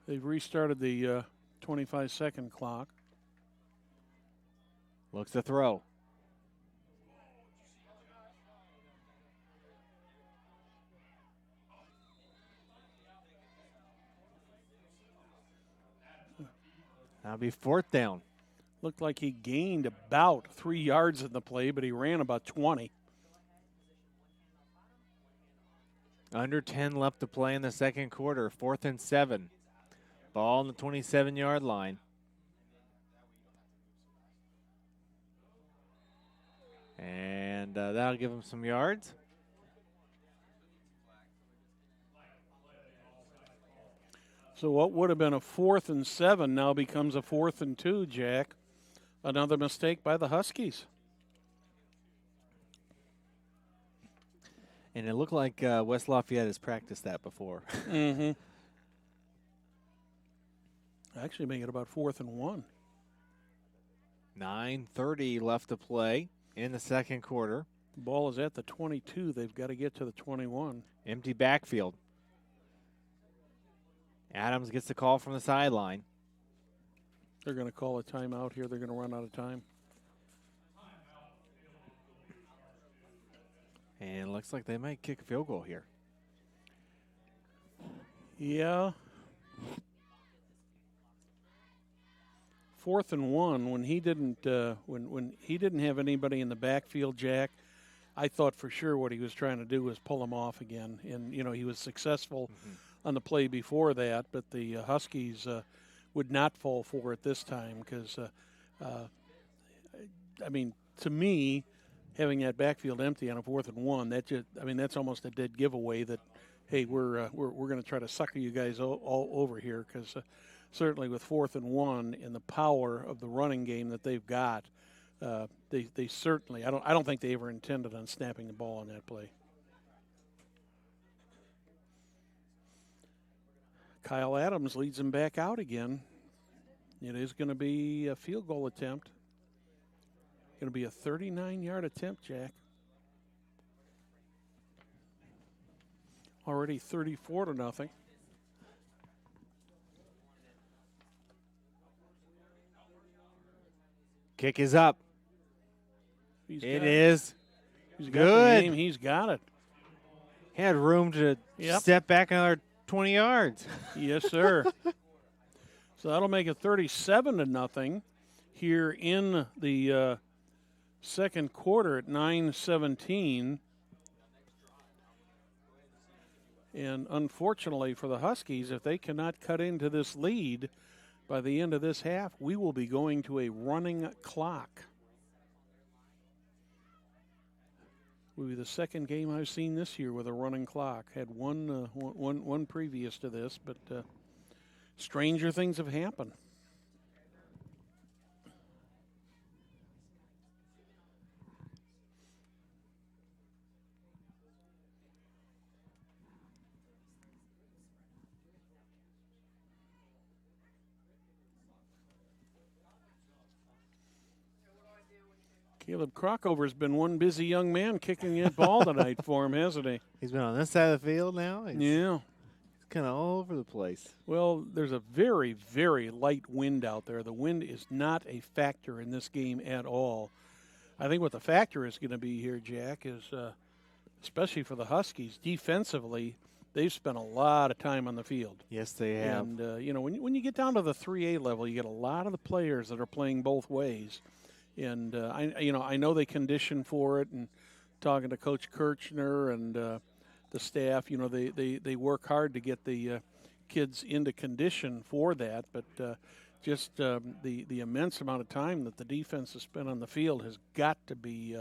They've restarted the 25-second clock. Looks to throw. That'll be 4th down. Looked like he gained about 3 yards in the play, but he ran about 20. Under 10 left to play in the second quarter. 4th and 7. Ball on the 27-yard line. And that'll give him some yards. So what would have been a 4th and 7 now becomes a 4th and 2, Jack. Another mistake by the Huskies. And it looked like West Lafayette has practiced that before. Mm-hmm. Actually make it about 4th and 1. 9:30 left to play in the second quarter. The ball is at the 22. They've got to get to the 21. Empty backfield. Adams gets the call from the sideline. They're going to call a timeout here. They're going to run out of time. And it looks like they might kick a field goal here. Yeah. 4th and 1 when he didn't when he didn't have anybody in the backfield, Jack. I thought for sure what he was trying to do was pull him off again, and he was successful on the play before that. But the Huskies would not fall for it this time because, I mean, to me, having that backfield empty on a 4th and 1, that's almost a dead giveaway that, hey, we're going to try to sucker you guys all over here because. Certainly with 4th and 1 and the power of the running game that they've got, they certainly I don't think they ever intended on snapping the ball on that play. Kyle Adams leads them back out again. It is going to be a field goal attempt. Going to be a 39-yard attempt, Jack. Already 34-0. Kick is up. It is He's got good. the game. He's got it. He had room to step back another 20 yards. Yes, sir. So that'll make it 37-0 here in the second quarter at 9:17. And unfortunately for the Huskies, if they cannot cut into this lead by the end of this half, we will be going to a running clock. Will be the second game I've seen this year with a running clock. Had one previous to this, but stranger things have happened. Caleb Crockover's been one busy young man kicking that ball tonight for him, hasn't he? He's been on this side of the field now. Yeah. He's kind of all over the place. Well, there's a very, very light wind out there. The wind is not a factor in this game at all. I think what the factor is going to be here, Jack, is especially for the Huskies, defensively, they've spent a lot of time on the field. Yes, they have. And, when you get down to the 3A level, you get a lot of the players that are playing both ways. And I know they condition for it. And talking to Coach Kirchner and the staff, they work hard to get the kids into condition for that. But just the immense amount of time that the defense has spent on the field has got to be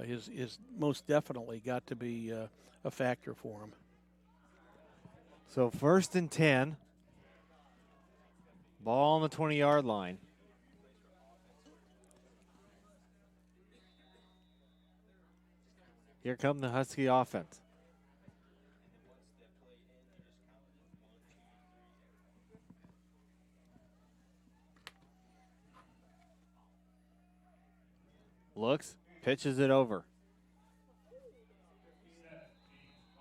is most definitely got to be a factor for him. So 1st and 10. Ball on the 20-yard line. Here come the Husky offense. Looks, pitches it over.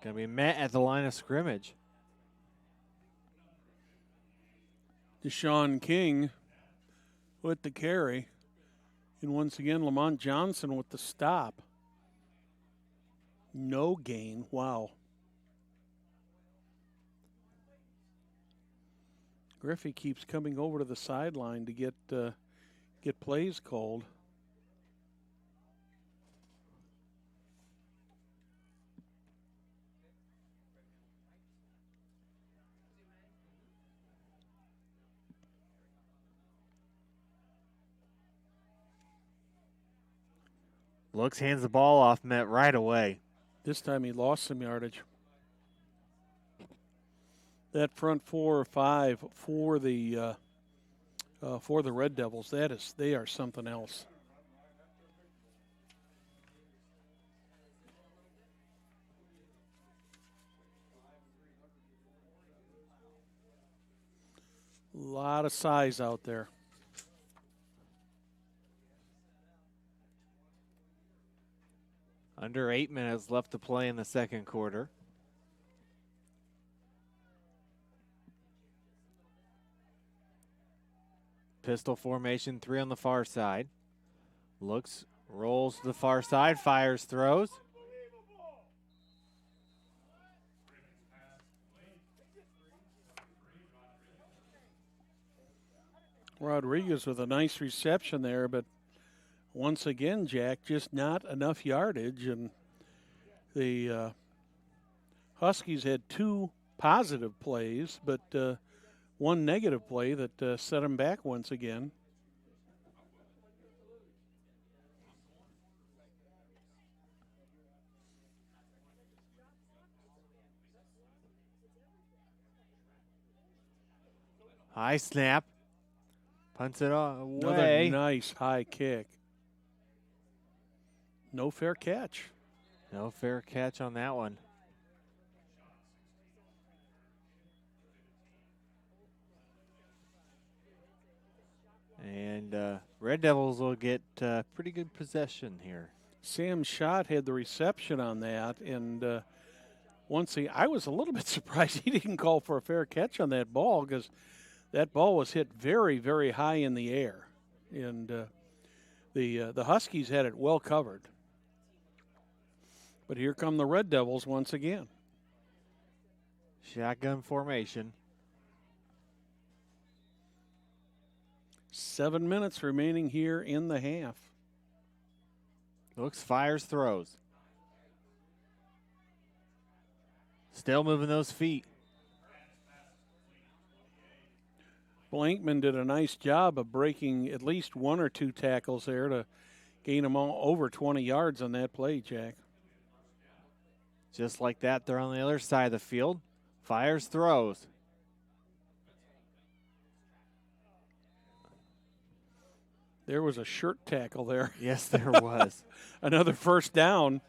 Going to be met at the line of scrimmage. Deshaun King with the carry. And once again, Lamont Johnson with the stop. No gain. Wow. Griffey keeps coming over to the sideline to get plays called. Looks, hands the ball off, met right away. This time he lost some yardage. That front 4 or 5 for the Red Devils, they are something else. A lot of size out there. Under 8 minutes left to play in the second quarter. Pistol formation, 3 on the far side. Looks, rolls to the far side, fires, throws. Rodriguez with a nice reception there, but once again, Jack, just not enough yardage. And the Huskies had 2 positive plays, but 1 negative play that set them back once again. High snap. Punts it away. Another nice high kick. No fair catch. No fair catch on that one. And Red Devils will get pretty good possession here. Sam Schott had the reception on that, and I was a little bit surprised he didn't call for a fair catch on that ball, because that ball was hit very, very high in the air, and the Huskies had it well covered. But here come the Red Devils once again. Shotgun formation. 7 minutes remaining here in the half. Looks, fires, throws. Still moving those feet. Blankman did a nice job of breaking at least 1 or 2 tackles there to gain them all over 20 yards on that play, Jack. Just like that, they're on the other side of the field. Fires, throws. There was a shirt tackle there. Yes, there was. Another first down.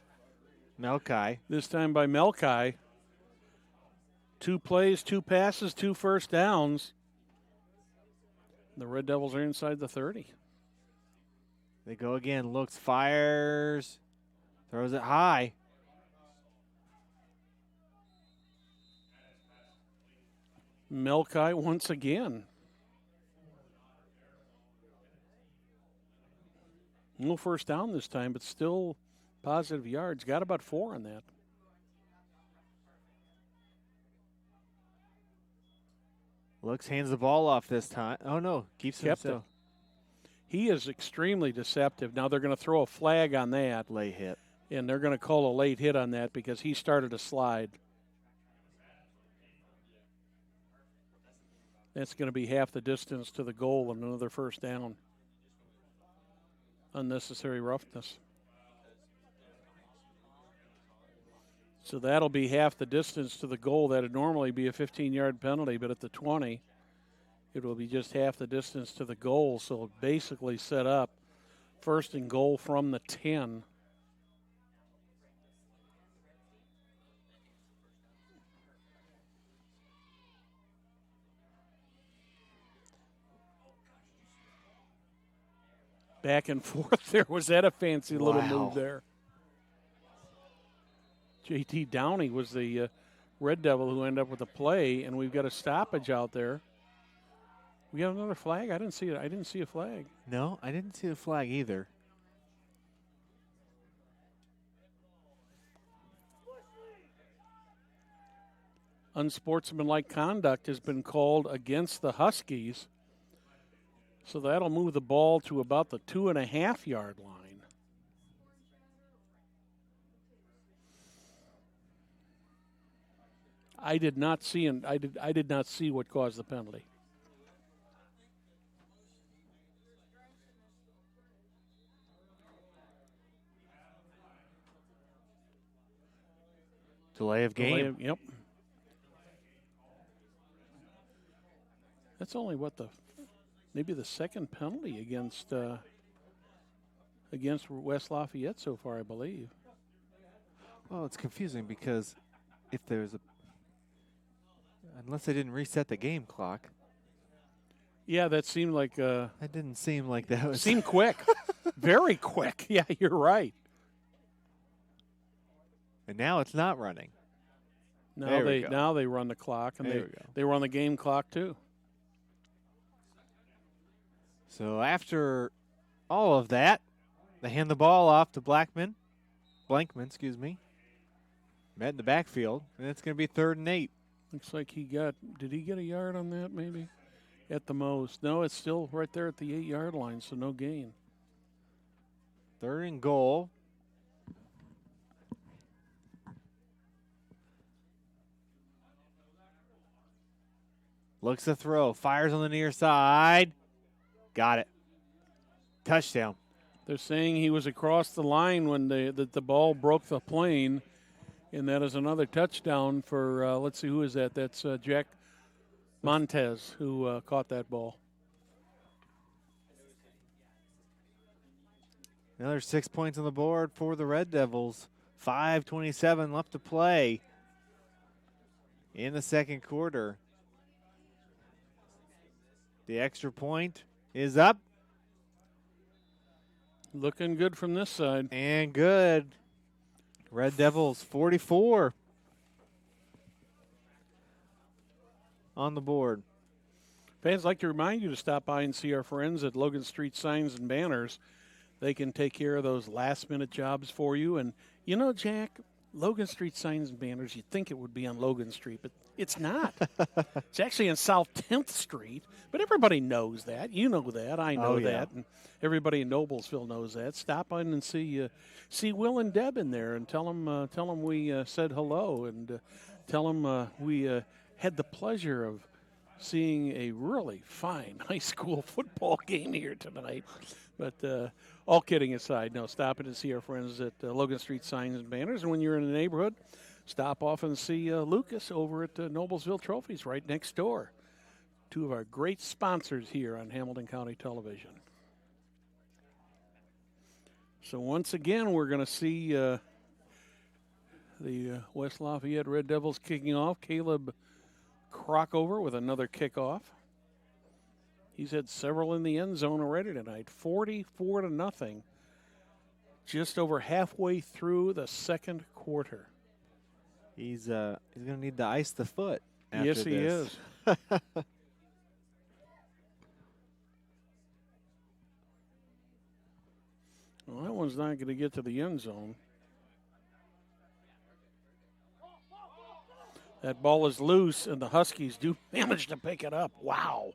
Melkai. This time by Melkai. 2 plays, 2 passes, 2 first downs. The Red Devils are inside the 30. They go again. Looks, fires, throws it high. Melkai once again. No first down this time, but still positive yards. Got about 4 on that. Looks, hands the ball off this time. Oh, no. Keeps it Kept it. still. He is extremely deceptive. Now they're going to throw a flag on that. Late hit. And they're going to call a late hit on that because he started to slide. That's going to be half the distance to the goal and another first down. Unnecessary roughness. So that'll be half the distance to the goal. That'd normally be a 15-yard penalty, but at the 20, it will be just half the distance to the goal. So it'll basically set up first and goal from the 10. Back and forth there. Was that a fancy little move there? J.T. Downey was the Red Devil who ended up with the play, and we've got a stoppage out there. We got another flag? I didn't see it. I didn't see a flag. No, I didn't see a flag either. Unsportsmanlike conduct has been called against the Huskies. So that'll move the ball to about the 2.5-yard line. I did not see what caused the penalty. Delay of game. Yep. That's only maybe the second penalty against West Lafayette so far, I believe. Well, it's confusing because if there's unless they didn't reset the game clock. Yeah, that seemed like that didn't seem like that was seemed quick. Very quick. Yeah, you're right. And now it's not running. Now they run the clock, and they run the game clock too. So after all of that, they hand the ball off to Blankman, met in the backfield, and it's going to be 3rd and 8. Looks like did he get a yard on that maybe? At the most. No, it's still right there at the 8-yard line, so no gain. 3rd and goal. Looks to throw, fires on the near side. Got it. Touchdown. They're saying he was across the line when the ball broke the plane, and that is another touchdown for, let's see, who is that? That's Jack Montez who caught that ball. Another 6 points on the board for the Red Devils. 5:27 left to play in the second quarter. The extra point is up. Looking good from this side. And good. Red Devils 44 on the board. Fans, like to remind you to stop by and see our friends at Logan Street Signs and Banners. They can take care of those last-minute jobs for you. And, you know, Jack, Logan Street Signs and Banners, you'd think it would be on Logan Street, but it's not. It's actually on South 10th Street, but everybody knows that. You know that. I know that. And everybody in Noblesville knows that. Stop in and see Will and Deb in there and tell them we said hello, and tell them we had the pleasure of seeing a really fine high school football game here tonight. But all kidding aside, no, stop in and see our friends at Logan Street Signs and Banners. And when you're in the neighborhood, stop off and see Lucas over at Noblesville Trophies right next door. Two of our great sponsors here on Hamilton County Television. So once again, we're going to see the West Lafayette Red Devils kicking off. Caleb Crockover with another kickoff. He's had several in the end zone already tonight. 44-0. Just over halfway through the second quarter. He's going to need to ice the foot after yes, he this. is. Well, that one's not going to get to the end zone. That ball is loose, and the Huskies do manage to pick it up. Wow.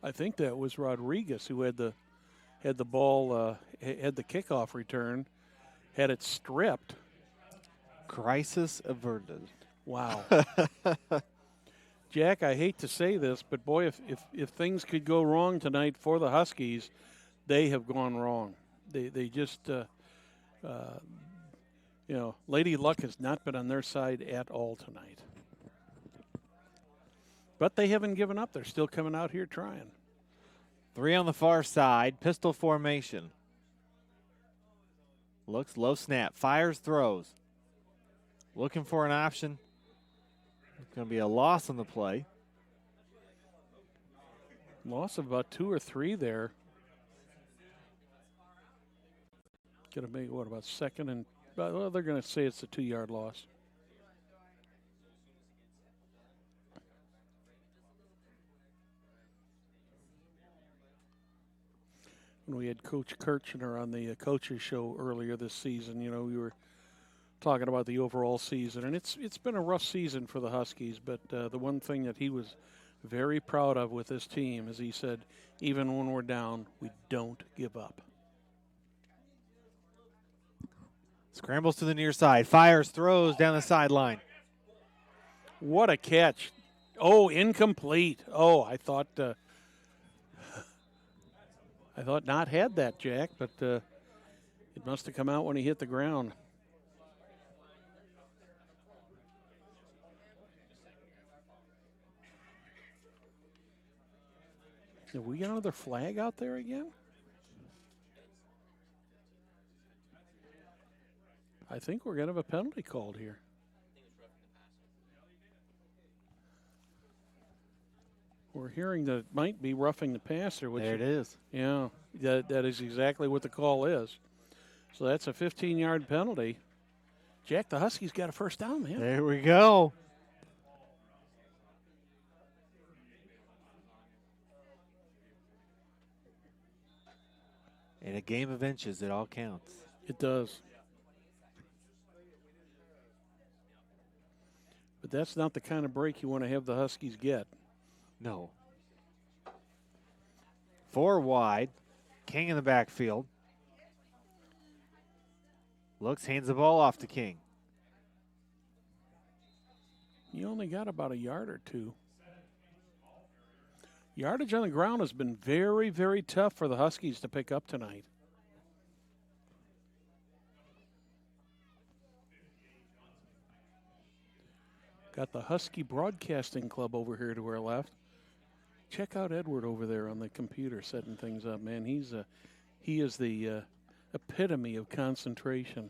I think that was Rodriguez who had the ball, had the kickoff return, had it stripped. Crisis averted. Wow. Jack, I hate to say this, but boy, if things could go wrong tonight for the Huskies, they have gone wrong. They just You know, Lady Luck has not been on their side at all tonight. But they haven't given up. They're still coming out here trying. 3 on the far side, pistol formation. Looks, low snap, fires, throws. Looking for an option. It's going to be a loss on the play. Loss of about 2 or 3 there. Going to make, what, about second and, well, they're going to say it's a 2-yard loss. When we had Coach Kirchner on the coaches show earlier this season, you know, we were talking about the overall season, and it's been a rough season for the Huskies, but the one thing that he was very proud of with this team is he said, even when we're down, we don't give up. Scrambles to the near side, fires, throws down the sideline. What a catch. Oh, incomplete. Oh, I thought not had that, Jack, but it must have come out when he hit the ground. Have we got another flag out there again? I think we're going to have a penalty called here. We're hearing that it might be roughing the passer. Which There it is. Yeah, that is exactly what the call is. So that's a 15-yard penalty. Jack, the Huskies got a first down, man. There we go. In a game of inches, it all counts. It does. But that's not the kind of break you want to have the Huskies get. No. 4 wide. King in the backfield. Looks, hands the ball off to King. You only got about a yard or 2. Yardage on the ground has been very, very tough for the Huskies to pick up tonight. Got the Husky Broadcasting Club over here to our left. Check out Edward over there on the computer setting things up, man. He is the epitome of concentration.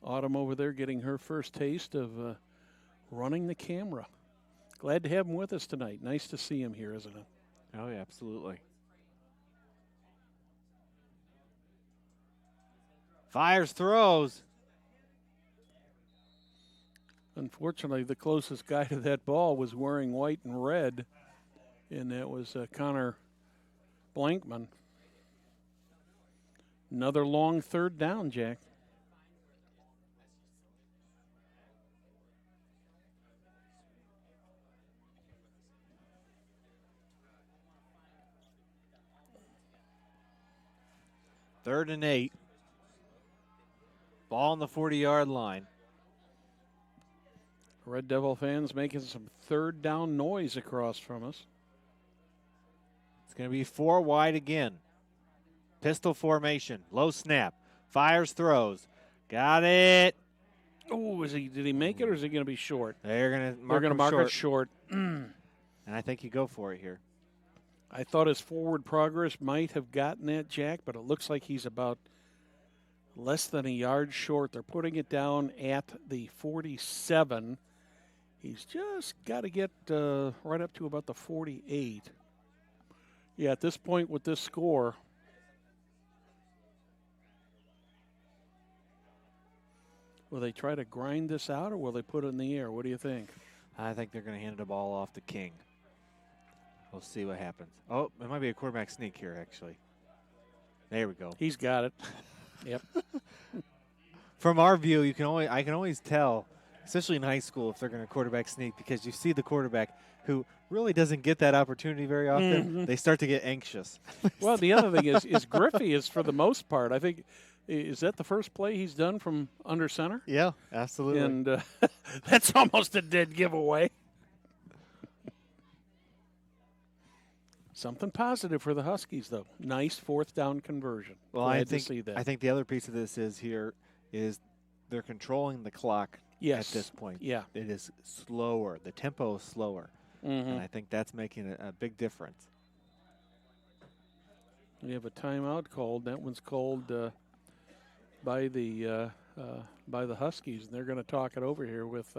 Autumn over there getting her first taste of running the camera. Glad to have him with us tonight. Nice to see him here, isn't it? Oh, yeah, absolutely. Fires, throws. Unfortunately, the closest guy to that ball was wearing white and red, and that was Connor Blankman. Another long third down, Jack. Third and 8. Ball on the 40-yard line. Red Devil fans making some third down noise across from us. It's going to be 4 wide again. Pistol formation. Low snap. Fires, throws. Got it. Oh, did he make it, or is he going to be short? They're going to Mark it short. And I think you go for it here. I thought his forward progress might have gotten that, Jack, but it looks like he's about less than a yard short. They're putting it down at the 47. He's just got to get right up to about the 48. Yeah, at this point with this score, will they try to grind this out, or will they put it in the air? What do you think? I think they're going to hand the ball off to King. We'll see what happens. Oh, it might be a quarterback sneak here, actually. There we go. He's got it. Yep. From our view, I can always tell, especially in high school, if they're going to quarterback sneak, because you see the quarterback who really doesn't get that opportunity very often. Mm-hmm. They start to get anxious. Well, the other thing is Griffey is, for the most part, I think, is that the first play he's done from under center? Yeah, absolutely. And that's almost a dead giveaway. Something positive for the Huskies, though. Nice fourth down conversion. Well, Glad to see that. I think the other piece of this is they're controlling the clock Yes. at this point. Yeah. It is slower. The tempo is slower. And I think that's making a big difference. We have a timeout called. That one's called by the Huskies, and they're going to talk it over here with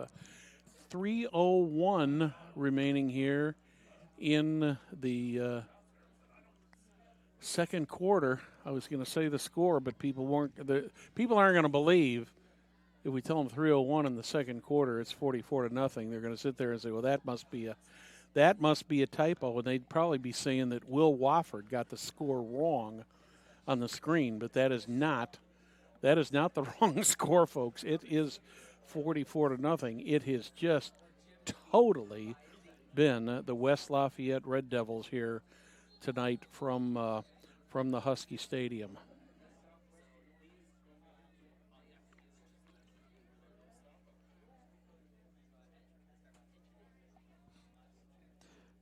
3:01 remaining here in the second quarter. I was going to say the score, but people aren't going to believe if we tell them 3:01 in the second quarter. It's 44-0. They're going to sit there and say, "Well, that must be a typo," and they'd probably be saying that Will Wofford got the score wrong on the screen, but that is not the wrong score, folks. It is 44-0. It has just totally been the West Lafayette Red Devils here tonight from the Husky Stadium.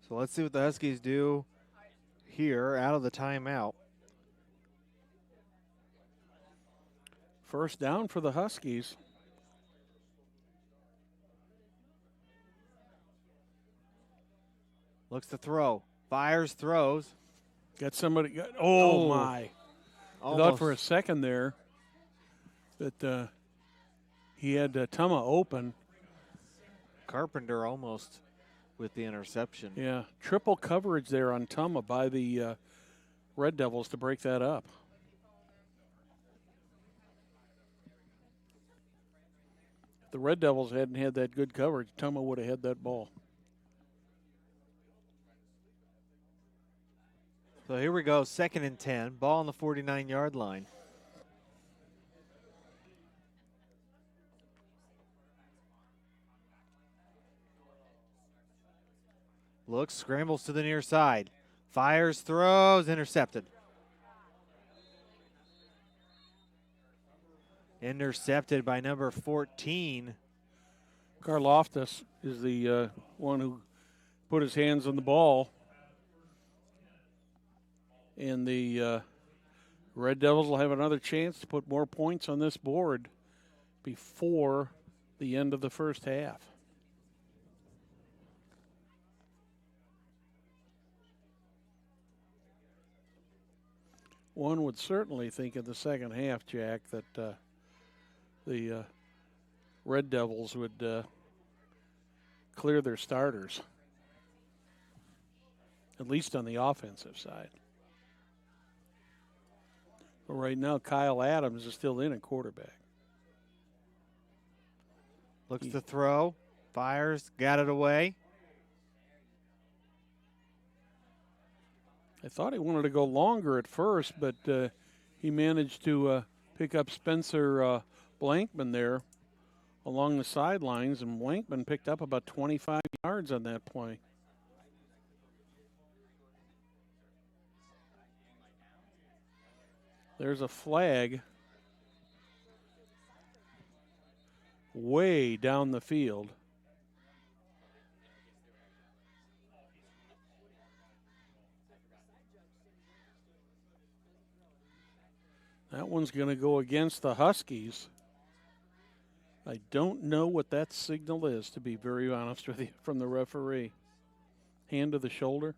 So let's see what the Huskies do here out of the timeout. First down for the Huskies. Looks to throw. Fires, throws. Got somebody. Oh, my. I thought for a second there that he had Tuma open. Carpenter almost with the interception. Yeah, triple coverage there on Tuma by the Red Devils to break that up. If the Red Devils hadn't had that good coverage, Tuma would have had that ball. So here we go, 2nd and 10. Ball on the 49-yard line. Looks, scrambles to the near side. Fires, throws, intercepted. Intercepted by number 14. Karloftis is the one who put his hands on the ball. And the Red Devils will have another chance to put more points on this board before the end of the first half. One would certainly think in the second half, Jack, that the Red Devils would clear their starters, at least on the offensive side. But right now, Kyle Adams is still in at quarterback. Looks to throw, fires, got it away. I thought he wanted to go longer at first, but he managed to pick up Spencer Blankman there along the sidelines, and Blankman picked up about 25 yards on that play. There's a flag way down the field. That one's going to go against the Huskies. I don't know what that signal is, to be very honest with you, from the referee. Hand to the shoulder.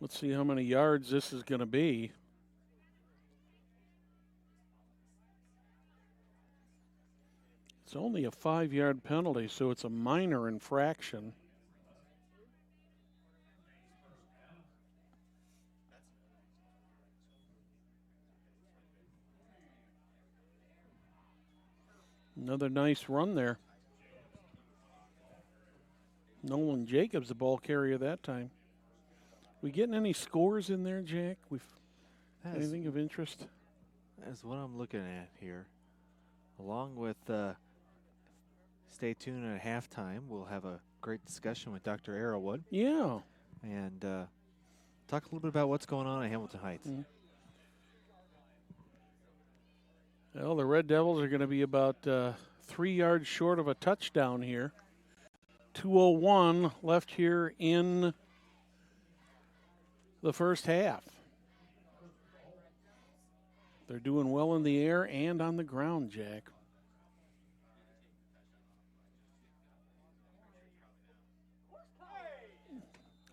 Let's see how many yards this is going to be. It's only a 5-yard penalty, so it's a minor infraction. Another nice run there. Nolan Jacobs, the ball carrier that time. We getting any scores in there, Jack? Anything of interest? That's what I'm looking at here. Along with Stay tuned at halftime. We'll have a great discussion with Dr. Arrowwood Yeah. and talk a little bit about what's going on at Hamilton Heights. Well, the Red Devils are going to be about 3 yards short of a touchdown here. 2:01 left here in the first half. They're doing well in the air and on the ground, Jack.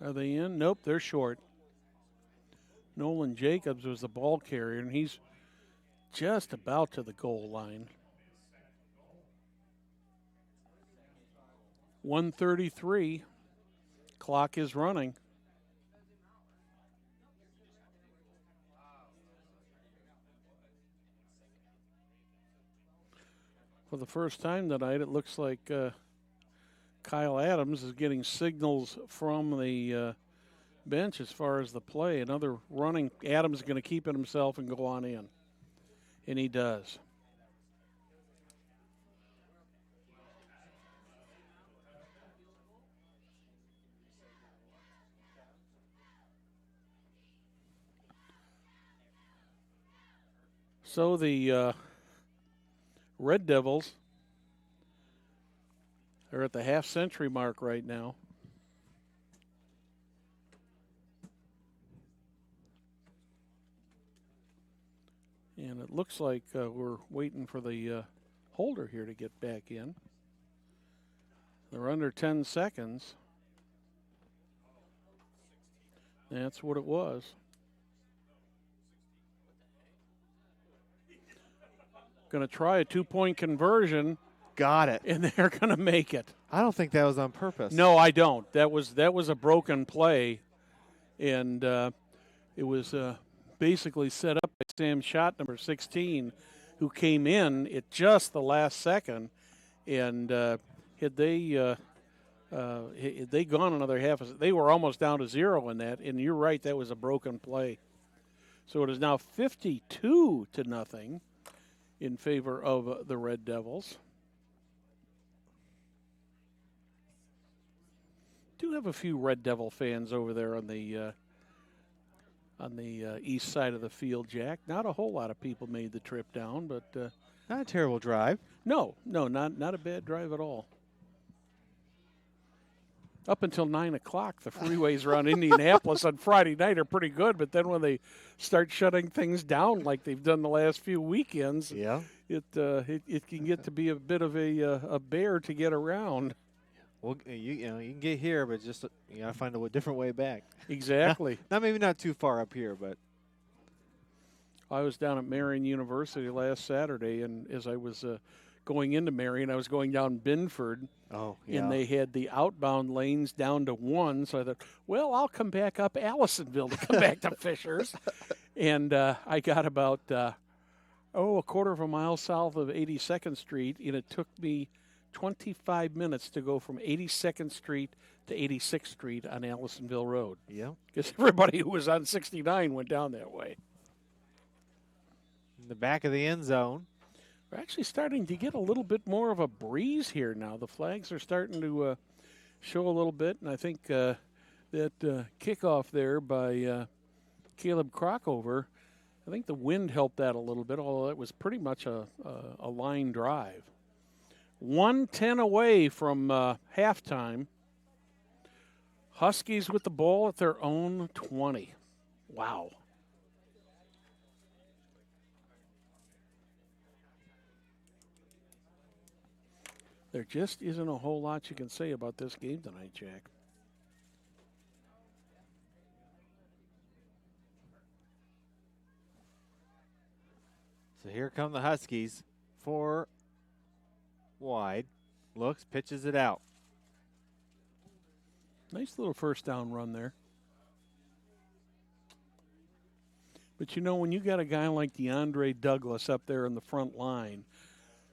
Are they in? Nope, they're short. Nolan Jacobs was the ball carrier, and he's just about to the goal line. 1:33. Clock is running. For the first time tonight, it looks like Kyle Adams is getting signals from the bench as far as the play. Another running. Adams is going to keep it himself and go on in. And he does. So the Red Devils are at the half-century mark right now. And it looks like we're waiting for the holder here to get back in. They're under 10 seconds. That's what it was. Going to try a 2-point conversion. Got it. And they're going to make it. I don't think that was on purpose. No, I don't. That was a broken play, and it was basically set up by Sam Schott, number 16, who came in at just the last second, and had they gone another half, they were almost down to 0 in that. And you're right, that was a broken play. So it is now 52-0 in favor of the Red Devils. Do have a few Red Devil fans over there on the east side of the field, Jack. Not a whole lot of people made the trip down, but Not a terrible drive. no, not a bad drive at all. Up until 9 o'clock, the freeways around Indianapolis on Friday night are pretty good, but then when they start shutting things down like they've done the last few weekends, Yeah. it can get to be a bit of a bear to get around. Well, you can get here, but just you gotta find a different way back. Exactly. Maybe not too far up here, but I was down at Marion University last Saturday, and as I was going into Marion, I was going down Binford, and they had the outbound lanes down to 1. So I thought, well, I'll come back up Allisonville to come back to Fishers. And I got about, a quarter of a mile south of 82nd Street, and it took me 25 minutes to go from 82nd Street to 86th Street on Allisonville Road. yeah. Because everybody who was on 69 went down that way. In the back of the end zone. We're actually starting to get a little bit more of a breeze here now. The flags are starting to show a little bit, and I think that kickoff there by Caleb Crockover, I think the wind helped that a little bit, although it was pretty much a line drive. 1:10 away from halftime. Huskies with the ball at their own 20. Wow. There just isn't a whole lot you can say about this game tonight, Jack. So here come the Huskies. 4 wide. Looks, pitches it out. Nice little first down run there. But, you know, when you got a guy like DeAndre Douglas up there in the front line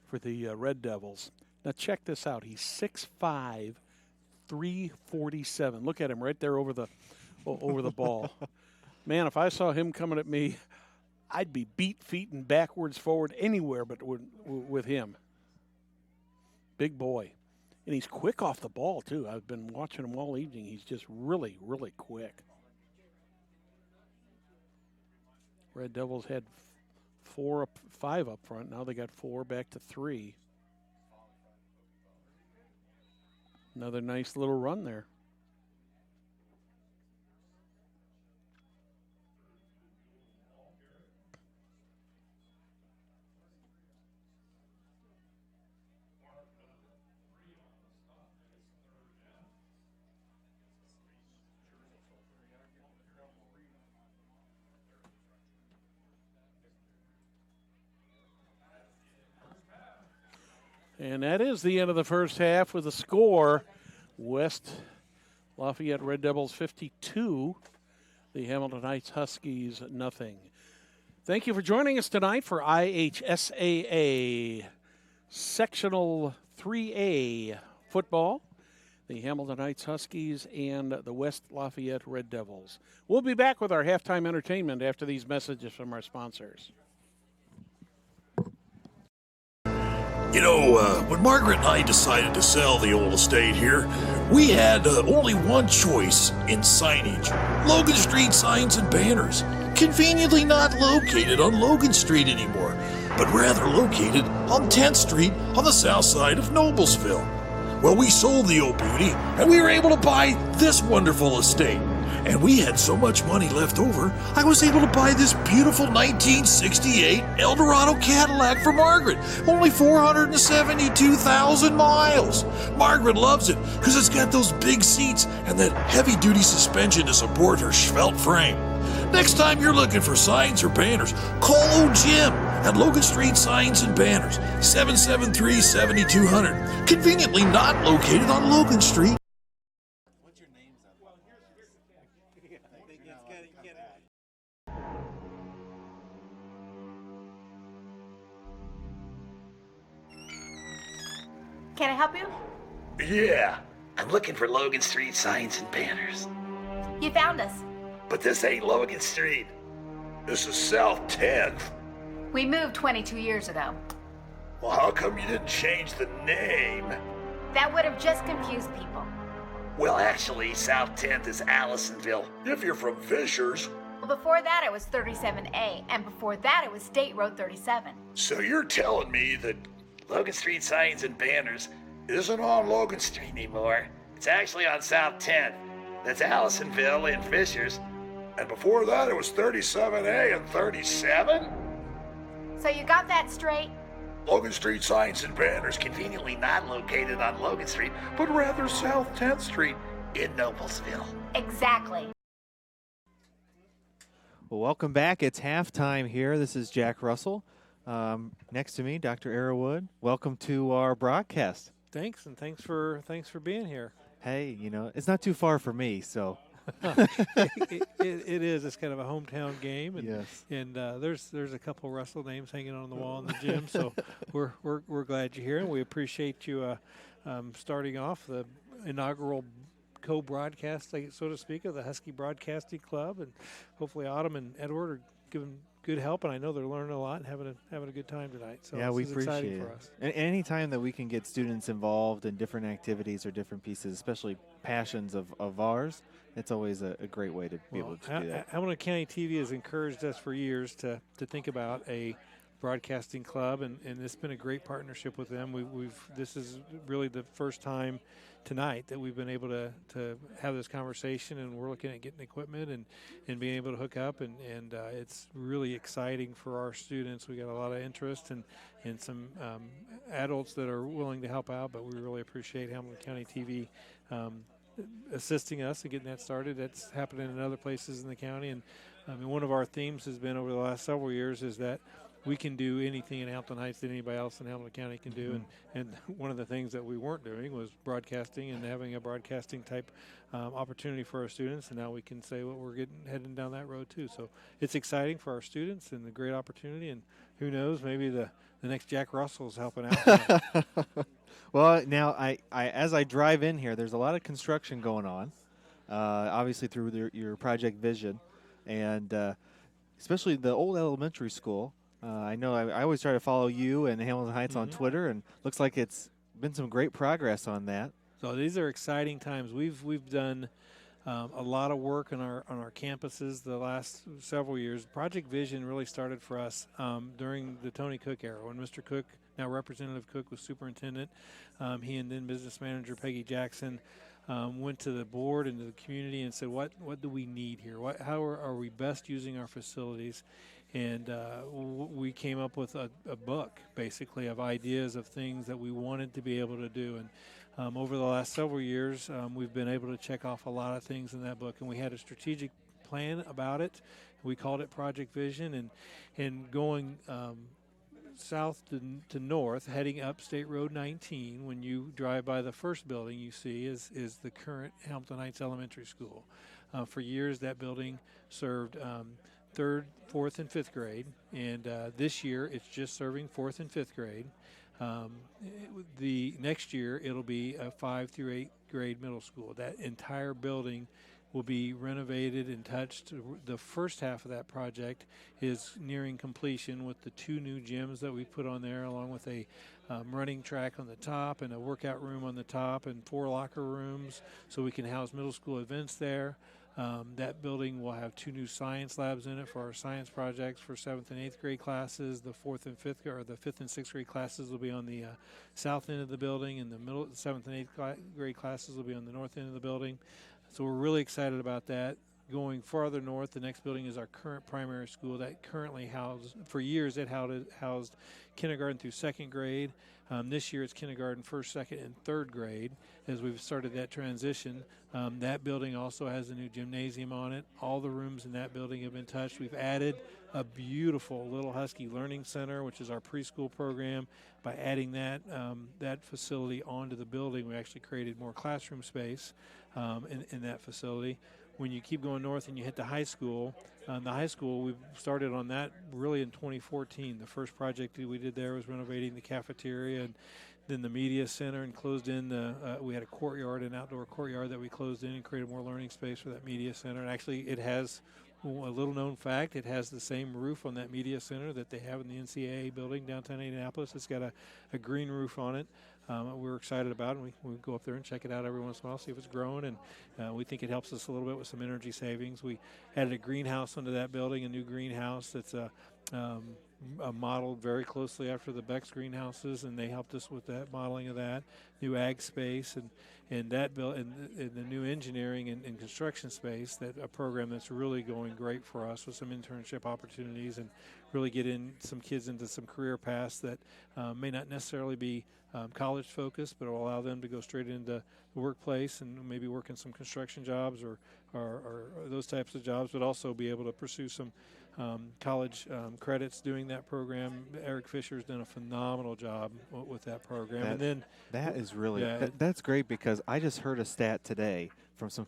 for the Red Devils, now check this out. He's 6'5", 347. Look at him right there over the ball. Man, if I saw him coming at me, I'd be beat feet and backwards, forward, anywhere but with him. big boy. And he's quick off the ball, too. I've been watching him all evening. He's just really, really quick. Red Devils had 5 up front. Now they got 4 back to 3. Another nice little run there. And that is the end of the first half with a score. West Lafayette Red Devils 52, the Hamilton Heights Huskies nothing. Thank you for joining us tonight for IHSAA Sectional 3A football. The Hamilton Heights Huskies and the West Lafayette Red Devils. We'll be back with our halftime entertainment after these messages from our sponsors. You know, when Margaret and I decided to sell the old estate here, we had only one choice in signage. Logan Street signs and banners. Conveniently not located on Logan Street anymore, but rather located on 10th Street on the south side of Noblesville. Well, we sold the old beauty, and we were able to buy this wonderful estate. And we had so much money left over, I was able to buy this beautiful 1968 Eldorado Cadillac for Margaret. Only 472,000 miles. Margaret loves it because it's got those big seats and that heavy-duty suspension to support her svelte frame. Next time you're looking for signs or banners, call old Jim at Logan Street Signs and Banners, 773-7200. Conveniently not located on Logan Street. Can I help you? Yeah, I'm looking for Logan Street signs and banners. You found us. But this ain't Logan Street. This is South 10th. We moved 22 years ago. Well, how come you didn't change the name? That would have just confused people. Well, actually, South 10th is Allisonville, if you're from Fishers. Well, before that, it was 37A, and before that, it was State Road 37. So you're telling me that Logan Street signs and banners isn't on Logan Street anymore. It's actually on South 10th. That's Allisonville and Fishers. And before that, it was 37A and 37? So you got that straight? Logan Street signs and banners conveniently not located on Logan Street, but rather South 10th Street in Noblesville. Exactly. Well, welcome back. It's halftime here. This is Jack Russell. Next to me, Dr. Arrowwood. Welcome to our broadcast. Thanks, and thanks for being here. Hey, you know, it's not too far for me, so. It is. It's kind of a hometown game, and Yes. and there's a couple Russell names hanging on the wall in the gym. So we're glad you're here, and we appreciate you starting off the inaugural co-broadcast, so to speak, of the Husky Broadcasting Club, and hopefully Autumn and Edward are giving good help, and I know they're learning a lot and having a good time tonight. So yeah, we this is appreciate exciting it. for us. And any time that we can get students involved in different activities or different pieces, especially passions of ours, it's always a great way to be able to do that. Hamilton County TV has encouraged us for years to think about a broadcasting club, and it's been a great partnership with them. This is really the first time tonight that we've been able to have this conversation, and we're looking at getting equipment and being able to hook up, and it's really exciting for our students. We got a lot of interest and some adults that are willing to help out, but we really appreciate Hamilton County TV assisting us and getting that started. That's happening in other places in the county, and I mean, one of our themes has been over the last several years is that we can do anything in Hamilton Heights that anybody else in Hamilton County can do. And one of the things that we weren't doing was broadcasting and having a broadcasting type opportunity for our students. And now we can say what we're heading down that road too. So it's exciting for our students and a great opportunity. And who knows, maybe the next Jack Russell's helping out. Well, now I as I drive in here, there's a lot of construction going on, obviously through your Project Vision, and especially the old elementary school. I know I always try to follow you and Hamilton Heights on Twitter, and looks like it's been some great progress on that. So these are exciting times. We've done a lot of work on our campuses the last several years. Project Vision really started for us during the Tony Cook era when Mr. Cook, now Representative Cook, was superintendent. He and then business manager Peggy Jackson went to the board and to the community and said, what do we need here? How are we best using our facilities? And we came up with a book, basically, of ideas of things that we wanted to be able to do. And over the last several years, we've been able to check off a lot of things in that book. And we had a strategic plan about it. We called it Project Vision. And going south to north, heading up State Road 19, when you drive by the first building you see is the current Hamilton Heights Elementary School. For years, that building served 3rd, 4th, and 5th grade, and this year it's just serving 4th and 5th grade. The next year it'll be a 5th through 8th grade middle school. That entire building will be renovated and touched. The first half of that project is nearing completion with the 2 new gyms that we put on there, along with a running track on the top and a workout room on the top and 4 locker rooms so we can house middle school events there. That building will have 2 new science labs in it for our science projects for 7th and 8th grade classes. The 4th and 5th, or the 5th and 6th grade classes will be on the south end of the building, and the 7th and 8th grade classes will be on the north end of the building. So we're really excited about that. Going farther north, the next building is our current primary school that currently for years it housed kindergarten through 2nd grade. This year it's kindergarten, 1st, 2nd, and 3rd grade as we've started that transition. That building also has a new gymnasium on it. All the rooms in that building have been touched. We've added a beautiful Little Husky Learning Center, which is our preschool program. By adding that facility onto the building, we actually created more classroom space in that facility. When you keep going north and you hit the high school, we started on that really in 2014. The first project that we did there was renovating the cafeteria and then the media center, and closed in we had a courtyard, an outdoor courtyard that we closed in and created more learning space for that media center. And actually it has a little known fact, it has the same roof on that media center that they have in the NCAA building downtown Indianapolis. It's got a green roof on it. We're excited about it. We go up there and check it out every once in a while, see if it's growing, and we think it helps us a little bit with some energy savings. We added a greenhouse onto that building, a new greenhouse that's modeled very closely after the Beck's greenhouses, and they helped us with that modeling of that. New ag space and that and the new engineering and construction space, that a program that's really going great for us with some internship opportunities and really get in some kids into some career paths that may not necessarily be college focused, but will allow them to go straight into the workplace and maybe work in some construction jobs or those types of jobs, but also be able to pursue some college credits doing that program. Eric Fisher's done a phenomenal job with that program. And then that is really that's great, because I just heard a stat today from some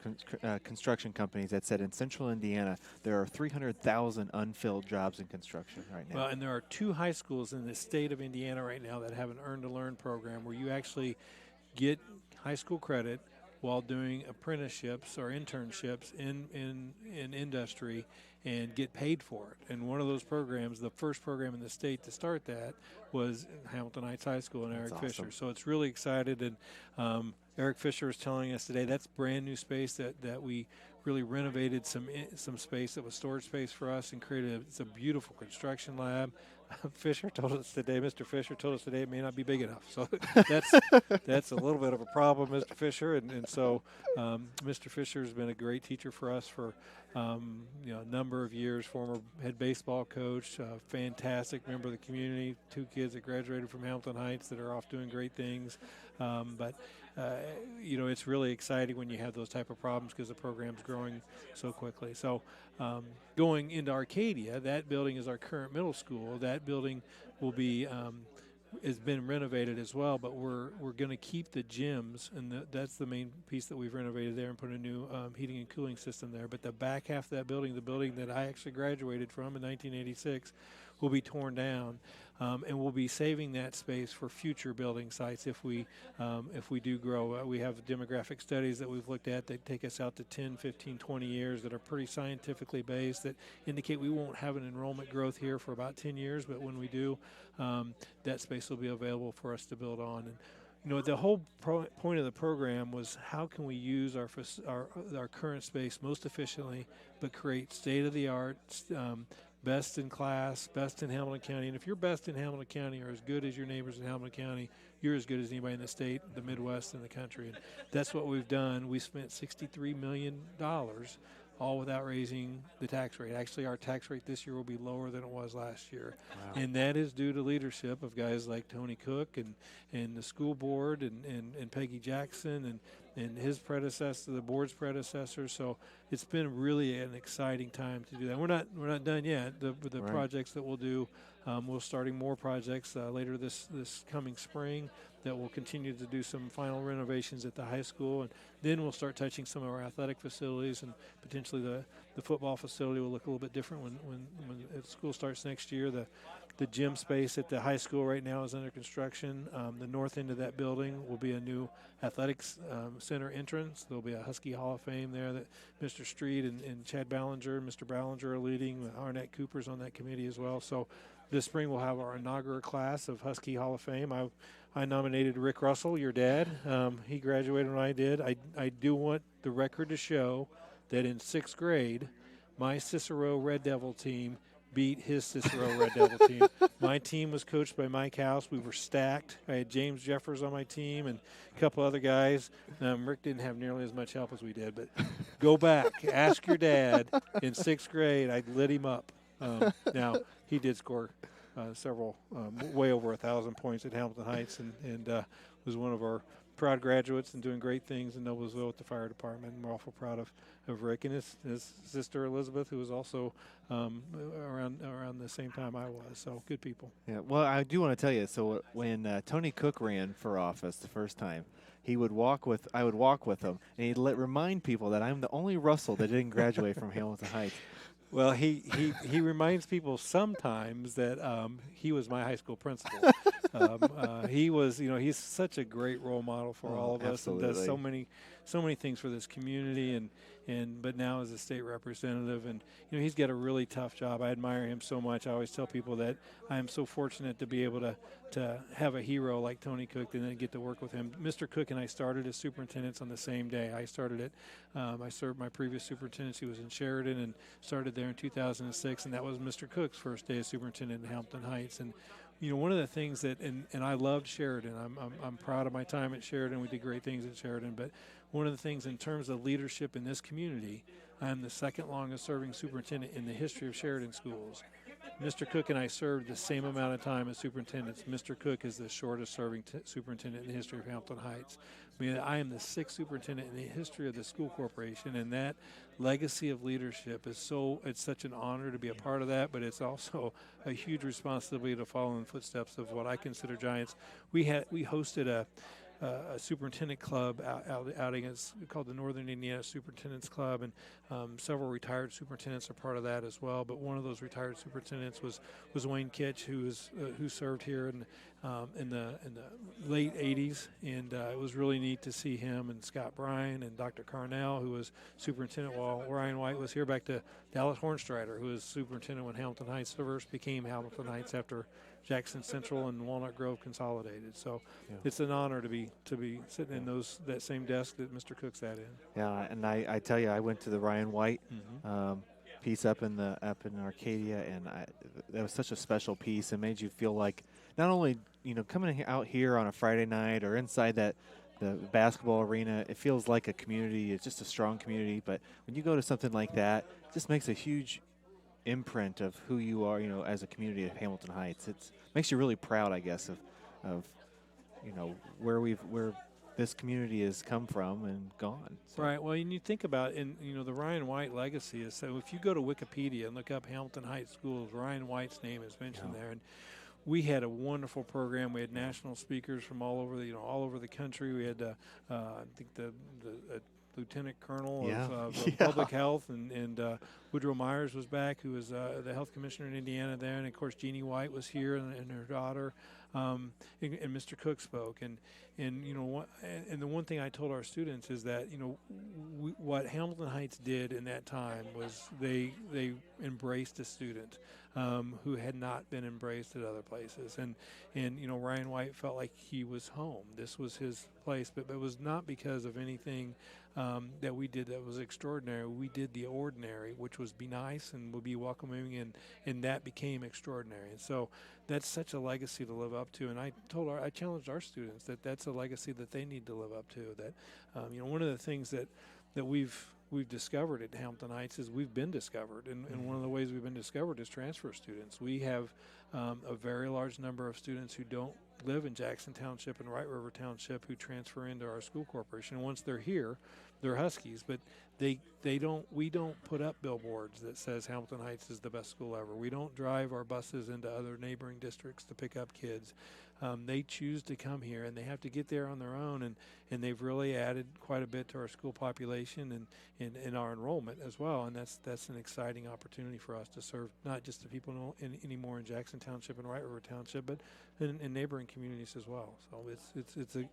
construction companies that said in central Indiana there are 300,000 unfilled jobs in construction right now. Well, and there are 2 high schools in the state of Indiana right now that have an earn-to-learn program where you actually get high school credit while doing apprenticeships or internships in industry and get paid for it. And one of those programs, the first program in the state to start that, was Hamilton Heights High School and Eric Fisher. So it's really excited. And Eric Fisher was telling us today that's brand new space that we really renovated some space that was storage space for us and created it's a beautiful construction lab. Fisher told us today, Mr. Fisher told us today it may not be big enough. So that's a little bit of a problem, Mr. Fisher. And so Mr. Fisher has been a great teacher for us for a number of years, former head baseball coach, fantastic member of the community, 2 kids that graduated from Hamilton Heights that are off doing great things. But it's really exciting when you have those type of problems because the program's growing so quickly. So going into Arcadia, that building is our current middle school. That building will be has been renovated as well, but we're going to keep the gyms, and that's the main piece that we've renovated there and put a new heating and cooling system there. But the back half of that building, the building that I actually graduated from in 1986, will be torn down, and we'll be saving that space for future building sites if we do grow. We have demographic studies that we've looked at that take us out to 10, 15, 20 years that are pretty scientifically based that indicate we won't have an enrollment growth here for about 10 years, but when we do, that space will be available for us to build on. And the whole point of the program was how can we use our current space most efficiently, but create state-of-the-art, best in class, best in Hamilton County. And if you're best in Hamilton County or as good as your neighbors in Hamilton County, you're as good as anybody in the state, the Midwest, and the country. And that's what we've done. We spent $63 million, all without raising the tax rate. Actually, our tax rate this year will be lower than it was last year. Wow. And that is due to leadership of guys like Tony Cook and the school board and Peggy Jackson and his predecessor, the board's predecessor. So it's been really an exciting time to do that. We're not done yet. The right. projects that we'll do, we're starting more projects later this coming spring that will continue to do some final renovations at the high school, and then we'll start touching some of our athletic facilities, and potentially the football facility will look a little bit different when school starts next year. The gym space at the high school right now is under construction. The north end of that building will be a new athletics center entrance. There'll be a Husky Hall of Fame there that Mr. Street and Chad Ballinger and Mr. Ballinger are leading. Arnett Cooper's on that committee as well. So this spring we'll have our inaugural class of Husky Hall of Fame. I nominated Rick Russell, your dad. He graduated when I did. I do want the record to show that in 6th grade, my Cicero Red Devil team beat his Cicero Red Devil team. My team was coached by Mike House. We were stacked. I had James Jeffers on my team and a couple other guys. Rick didn't have nearly as much help as we did, but go back. Ask your dad. In 6th grade, I lit him up. Now, he did score several, way over 1,000 points at Hamilton Heights and was one of our proud graduates and doing great things in Noblesville with the fire department. And we're awful proud of Rick and his sister Elizabeth, who was also around the same time I was. So good people. Yeah. Well, I do want to tell you. So when Tony Cook ran for office the first time, I would walk with him, and he'd remind people that I'm the only Russell that didn't graduate from Hamilton Heights. Well, he reminds people sometimes that he was my high school principal. He was, he's such a great role model for all of us, absolutely. And does so many things for this community, but now as a state representative, and he's got a really tough job. I admire him so much. I always tell people that I am so fortunate to be able to have a hero like Tony Cook and then get to work with him. Mr. Cook and I started as superintendents on the same day. I served my previous superintendency was in Sheridan and started there in 2006, and that was Mr. Cook's first day as superintendent in Hampton Heights. And one of the things that, and I loved Sheridan. I'm proud of my time at Sheridan. We did great things at Sheridan. But one of the things in terms of leadership in this community, I'm the second longest serving superintendent in the history of Sheridan schools. Mr. Cook and I served the same amount of time as superintendents. Mr. Cook is the shortest serving superintendent in the history of Hampton Heights. I am the 6th superintendent in the history of the school corporation, and that legacy of leadership is it's such an honor to be a part of that, but it's also a huge responsibility to follow in the footsteps of what I consider giants. We hosted a superintendent club outing. It's called the Northern Indiana Superintendents Club, and several retired superintendents are part of that as well. But one of those retired superintendents was Wayne Kitch, who served here in the late 80s, and it was really neat to see him and Scott Bryan and Dr. Carnell, who was superintendent while Ryan White was here, back to Dallas Hornstrider, who was superintendent when Hamilton Heights first became Hamilton Heights after Jackson Central and Walnut Grove consolidated. So It's an honor to be sitting in that same desk that Mr. Cook sat in. Yeah, and I tell you, I went to the Ryan White piece up in Arcadia, and that was such a special piece. It made you feel like not only coming out here on a Friday night or inside the basketball arena, it feels like a community. It's just a strong community. But when you go to something like that, it just makes a huge imprint of who you are, as a community of Hamilton Heights. It makes you really proud, I guess, of where this community has come from and gone. So. Right. Well, and you think about the Ryan White legacy is, so if you go to Wikipedia and look up Hamilton Heights schools, Ryan White's name is mentioned there, and we had a wonderful program. We had national speakers from all over the country. We had I think the lieutenant colonel Yeah. of Yeah. public health, and Woodrow Myers was back, who was the health commissioner in Indiana then, and of course Jeannie White was here, and her daughter, and Mr. Cook spoke, and you know what, and the one thing I told our students is that, you know, what Hamilton Heights did in that time was they embraced a student who had not been embraced at other places, and you know, Ryan White felt like he was home. This was his place, but it was not because of anything that we did that was extraordinary. We did the ordinary, which was be nice and would be welcoming, and that became extraordinary. And so that's such a legacy to live up to. And I challenged our students that that's a legacy that they need to live up to. That you know, one of the things that we've discovered at Hamilton Heights is we've been discovered, and one of the ways we've been discovered is transfer students. We have a very large number of students who don't live in Jackson Township and Wright River Township who transfer into our school corporation. And once they're here, they're Huskies, but we don't put up billboards that says Hamilton Heights is the best school ever. We don't drive our buses into other neighboring districts to pick up kids. They choose to come here, and they have to get there on their own, and they've really added quite a bit to our school population and in our enrollment as well. And that's an exciting opportunity for us to serve not just the people anymore in Jackson Township and Wright River Township, but in neighboring communities as well. So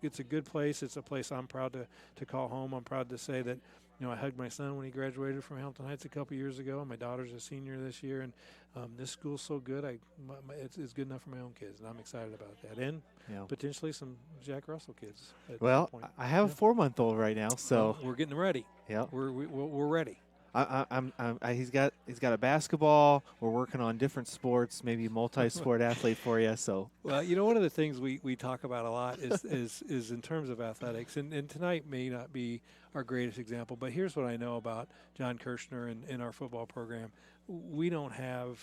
it's a good place. It's a place I'm proud to call home. I'm proud to say that, you know, I hugged my son when he graduated from Hamilton Heights a couple years ago. My daughter's a senior this year, and this school's so good. It's good enough for my own kids, and I'm excited about that. And potentially some Jack Russell kids. Well, I have a 4-month-old right now, so we're getting ready. Yeah, we're ready. He's got a basketball. We're working on different sports, maybe multi-sport athlete for you. So well, you know, one of the things we talk about a lot is in terms of athletics, and tonight may not be our greatest example, but here's what I know about John Kirshner and our football program. We don't have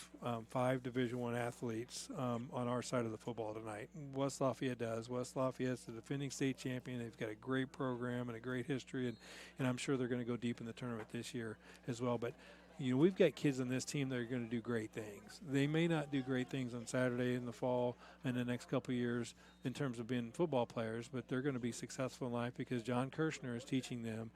5 Division I athletes on our side of the football tonight. West Lafayette does. West Lafayette's the defending state champion. They've got a great program and a great history, and I'm sure they're going to go deep in the tournament this year as well. But you know, we've got kids on this team that are going to do great things. They may not do great things on Saturday in the fall and the next couple of years in terms of being football players, but they're going to be successful in life because John Kirshner is teaching them,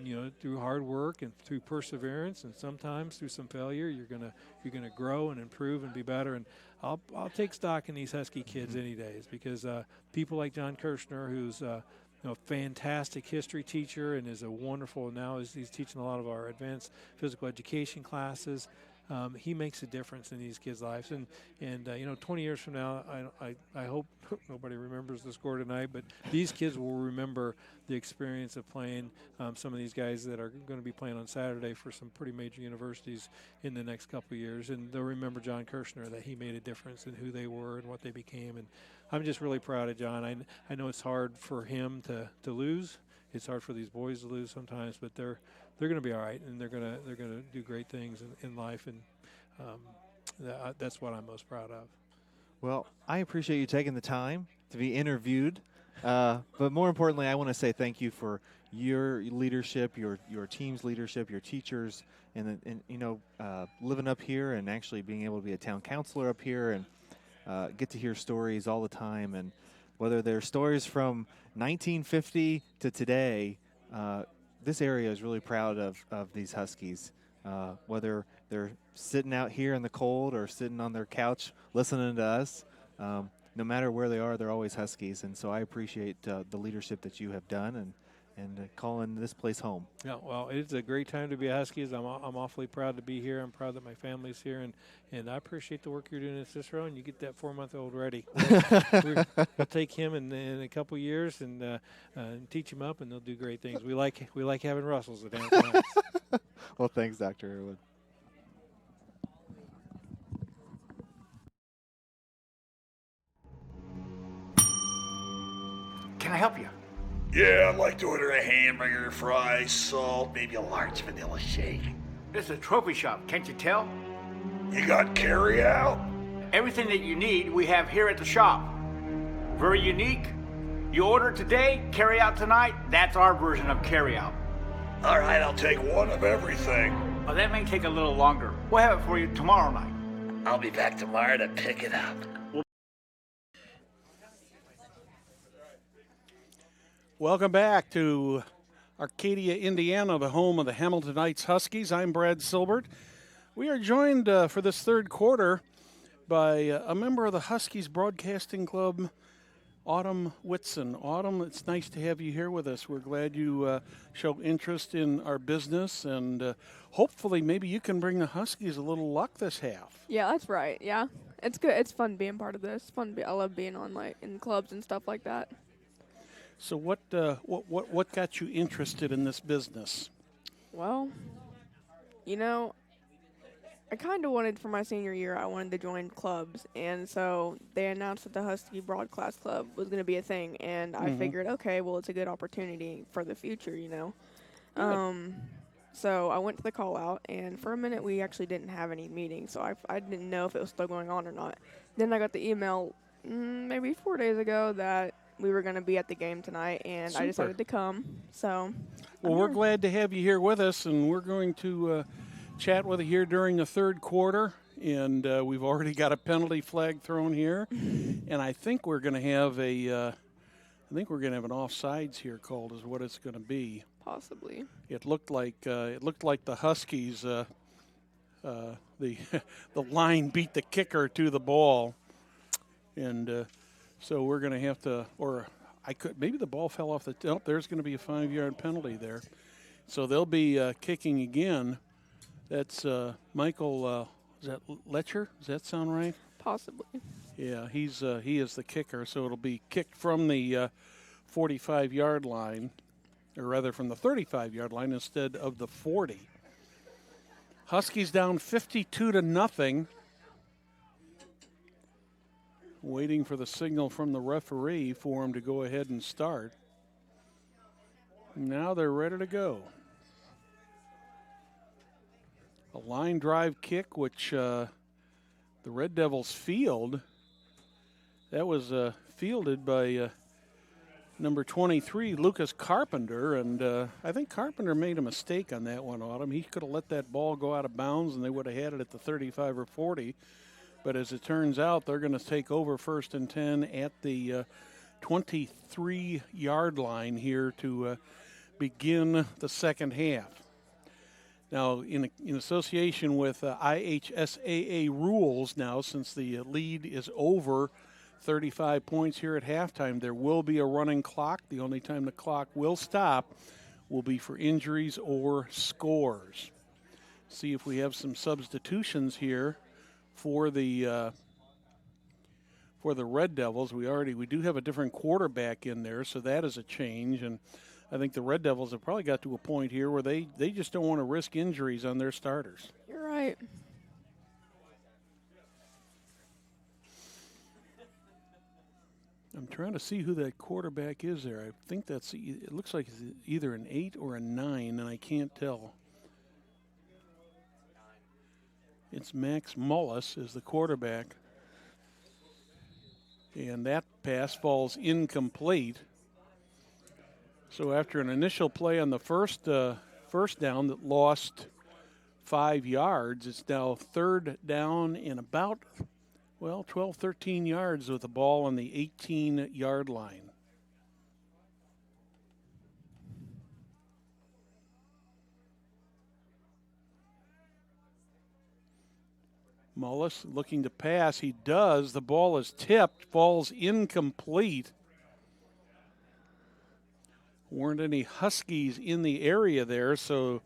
you know, through hard work and through perseverance, and sometimes through some failure, you're gonna grow and improve and be better. And I'll take stock in these Husky kids any days because people like John Kirshner, who's you know, fantastic history teacher and is a wonderful, now he's teaching a lot of our advanced physical education classes. He makes a difference in these kids' lives, and you know, 20 years from now, I hope nobody remembers the score tonight, but these kids will remember the experience of playing some of these guys that are going to be playing on Saturday for some pretty major universities in the next couple of years, and they'll remember John Kirshner, that he made a difference in who they were and what they became. And I'm just really proud of John. I know it's hard for him to lose. It's hard for these boys to lose sometimes, but they're going to be all right, and they're going to do great things in life, and that's what I'm most proud of. Well, I appreciate you taking the time to be interviewed, but more importantly, I want to say thank you for your leadership, your team's leadership, your teachers, and you know, living up here and actually being able to be a town councilor up here and get to hear stories all the time, and whether they're stories from 1950 to today, this area is really proud of these Huskies. Whether they're sitting out here in the cold or sitting on their couch listening to us, no matter where they are, they're always Huskies. And so I appreciate the leadership that you have done and calling this place home. Yeah, well, it's a great time to be a Huskies. I'm awfully proud to be here. I'm proud that my family's here, and I appreciate the work you're doing at Cicero, and you get that 4-month-old ready. We'll take him in a couple years and teach him up, and they'll do great things. We like having Russells at Hamilton Heights. Well, thanks, Dr. Irwin. Can I help you? Yeah, I'd like to order a hamburger, fries, salt, maybe a large vanilla shake. This is a trophy shop, can't you tell? You got carry out? Everything that you need, we have here at the shop. Very unique. You order today, carry out tonight. That's our version of carry out. All right, I'll take one of everything. Oh, that may take a little longer. We'll have it for you tomorrow night. I'll be back tomorrow to pick it up. Welcome back to Arcadia, Indiana, the home of the Hamiltonites Huskies. I'm Brad Silbert. We are joined for this third quarter by a member of the Huskies Broadcasting Club, Autumn Whitson. Autumn, it's nice to have you here with us. We're glad you show interest in our business, and hopefully maybe you can bring the Huskies a little luck this half. Yeah, that's right. Yeah, it's good. It's fun being part of this. I love being on in clubs and stuff like that. So what got you interested in this business? Well, I kind of wanted for my senior year, I wanted to join clubs, and so they announced that the Husky Broadcast Club was going to be a thing, and I figured, okay, well, it's a good opportunity for the future, So I went to the call out, and for a minute we actually didn't have any meetings, so I didn't know if it was still going on or not. Then I got the email maybe 4 days ago that we were going to be at the game tonight, and Super. I decided to come. So, well, we're glad to have you here with us, and we're going to chat with you here during the third quarter. And we've already got a penalty flag thrown here, and I think we're going to have an offsides here called, is what it's going to be. Possibly. It looked like the Huskies. The line beat the kicker to the ball, and. So we're going to have to, maybe the ball fell off there's going to be a 5-yard penalty there. So they'll be kicking again. That's Michael, is that Letcher? Does that sound right? Possibly. Yeah, he is the kicker, so it'll be kicked from the 45-yard line, or rather from the 35-yard line instead of the 40. Huskies down 52-0. Waiting for the signal from the referee for him to go ahead and start. Now they're ready to go. A line drive kick, which the Red Devils field. That was fielded by number 23, Lucas Carpenter, and I think Carpenter made a mistake on that one, Autumn. He could have let that ball go out of bounds, and they would have had it at the 35 or 40. But as it turns out, they're going to take over 1st and 10 at the 23-yard line here to begin the second half. Now, in association with IHSAA rules now, since the lead is over 35 points here at halftime, there will be a running clock. The only time the clock will stop will be for injuries or scores. See if we have some substitutions here for the Red Devils. We do have a different quarterback in there, so that is a change. And I think the Red Devils have probably got to a point here where they just don't want to risk injuries on their starters. You're right. I'm trying to see who that quarterback is there. I think it looks like it's either an 8 or a 9, and I can't tell. It's Max Mullis is the quarterback. And that pass falls incomplete. So after an initial play on the first down that lost 5 yards, it's now 3rd down and about, 12, 13 yards with the ball on the 18-yard line. Mullis looking to pass. He does. The ball is tipped, falls incomplete. Weren't any Huskies in the area there, so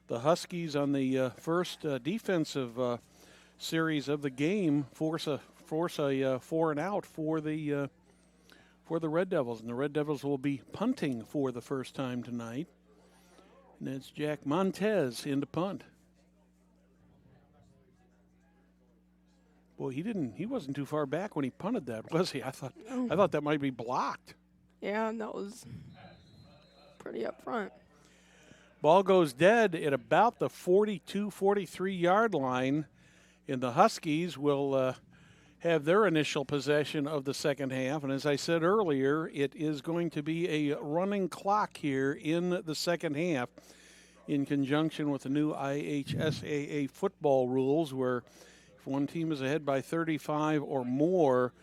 the Huskies on the first defensive series of the game force a 4-and-out for the Red Devils, and the Red Devils will be punting for the first time tonight. And it's Jack Montez in to punt. Well, he wasn't too far back when he punted that, was he? I thought that might be blocked. Yeah, and that was pretty up front. Ball goes dead at about the 42, 43-yard line, and the Huskies will have their initial possession of the second half. And as I said earlier, it is going to be a running clock here in the second half in conjunction with the new IHSAA football rules, where if one team is ahead by 35 or more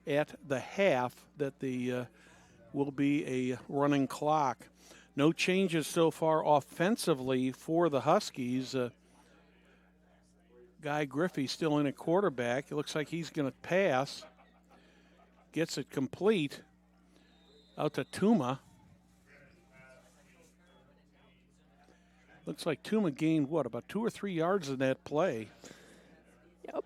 at the half, that the will be a running clock. No changes so far offensively for the Huskies. Guy Griffey still in at quarterback. It looks like he's going to pass. Gets it complete out to Tuma. Looks like Tuma gained, what, about 2 or 3 yards in that play. Yep.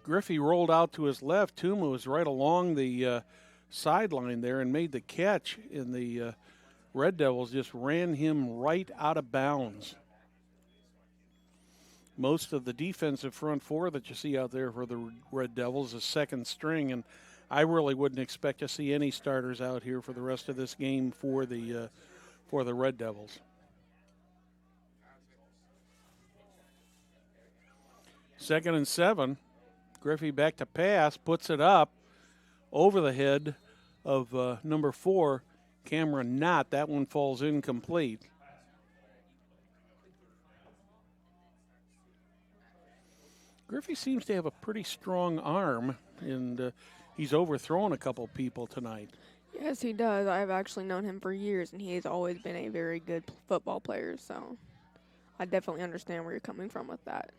Griffey rolled out to his left. Tuma was right along the sideline there and made the catch, and the Red Devils just ran him right out of bounds. Most of the defensive front four that you see out there for the Red Devils is second string, and I really wouldn't expect to see any starters out here for the rest of this game for the Red Devils. Second and 7. Griffey back to pass, puts it up over the head of number 4, Cameron Knott. That one falls incomplete. Griffey seems to have a pretty strong arm, and he's overthrown a couple people tonight. Yes, he does. I've actually known him for years, and he has always been a very good football player, so I definitely understand where you're coming from with that.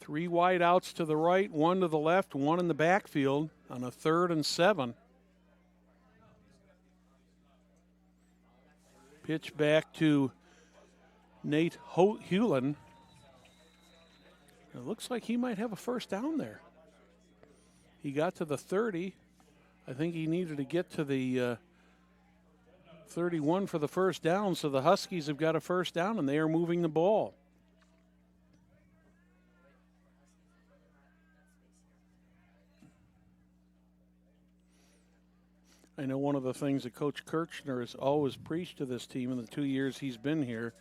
3 wide outs to the right, 1 to the left, 1 in the backfield on a 3rd and 7. Pitch back to Nate Hewlin. It looks like he might have a first down there. He got to the 30. I think he needed to get to the 31 for the first down, so the Huskies have got a first down, and they are moving the ball. I know one of the things that Coach Kirchner has always preached to this team in the 2 years he's been here,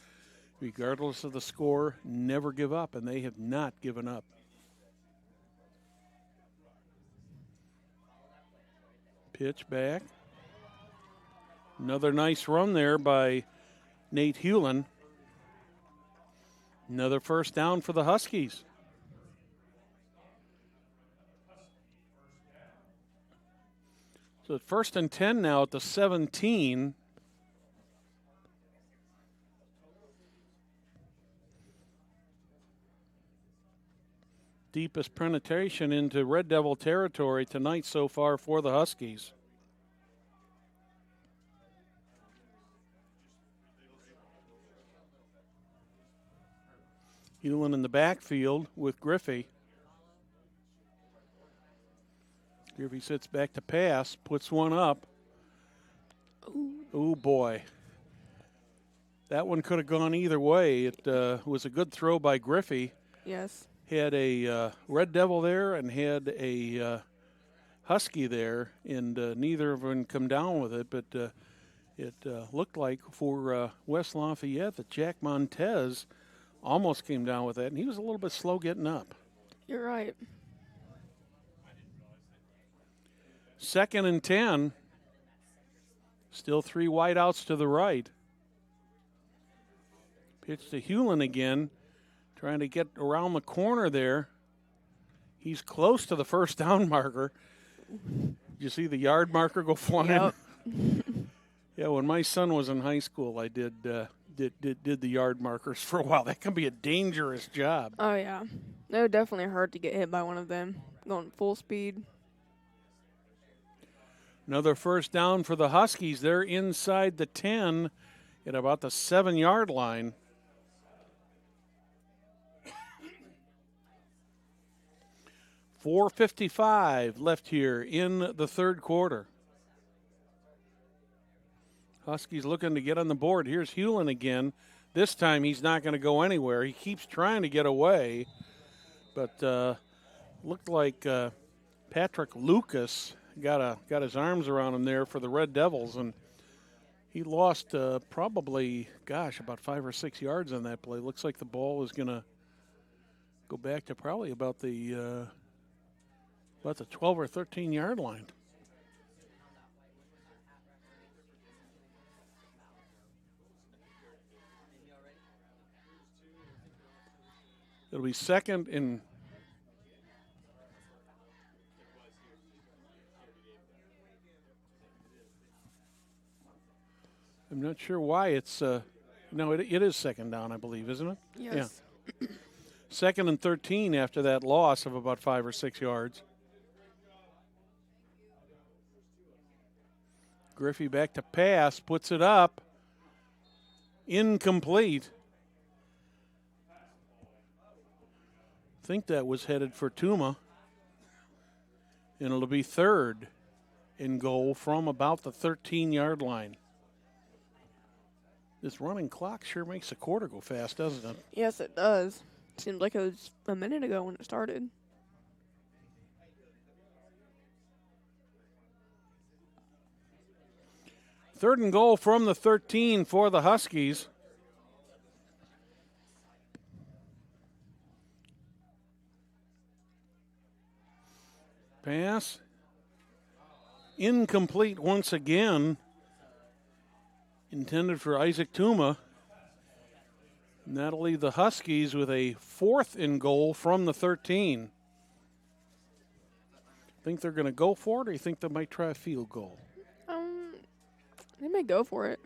regardless of the score, never give up, and they have not given up. Pitch back. Another nice run there by Nate Hewlin. Another first down for the Huskies. So it's 1st and 10 now at the 17. Deepest penetration into Red Devil territory tonight so far for the Huskies. Hewlin in the backfield with Griffey. Griffey sits back to pass, puts one up. Oh boy. That one could have gone either way. It was a good throw by Griffey. Yes. Had a Red Devil there and had a Husky there, and neither of them come down with it, but it looked like for West Lafayette that Jack Montez almost came down with that, and he was a little bit slow getting up. You're right. 2nd and 10. Still 3 wideouts to the right. Pitch to Hewlin again, trying to get around the corner there. He's close to the first down marker. You see the yard marker go flying? Yep. Yeah, when my son was in high school, I did the yard markers for a while. That can be a dangerous job. Oh, yeah. It would definitely hurt to get hit by one of them going full speed. Another first down for the Huskies. They're inside the 10 at about the 7-yard line. .455 left here in the 3rd quarter. Huskies looking to get on the board. Here's Hewlin again. This time he's not going to go anywhere. He keeps trying to get away, but looked like Patrick Lucas got his arms around him there for the Red Devils, and he lost probably, about 5 or 6 yards on that play. Looks like the ball is going to go back to probably about the 12 or 13 yard line. It'll be 2nd and Not sure why it's no, it is second down, I believe, isn't it? Yes. Yeah. Second and 13 after that loss of about 5 or 6 yards. Griffey back to pass, puts it up. Incomplete. I think that was headed for Tuma. And it'll be third and goal from about the 13-yard line. This running clock sure makes a quarter go fast, doesn't it? Yes, it does. Seemed like it was a minute ago when it started. Third and goal from the 13 for the Huskies. Pass. Incomplete once again. Intended for Isaac Tuma. And that'll leave the Huskies with a fourth and goal from the 13. Think they're going to go for it, or you think they might try a field goal? They may go for it.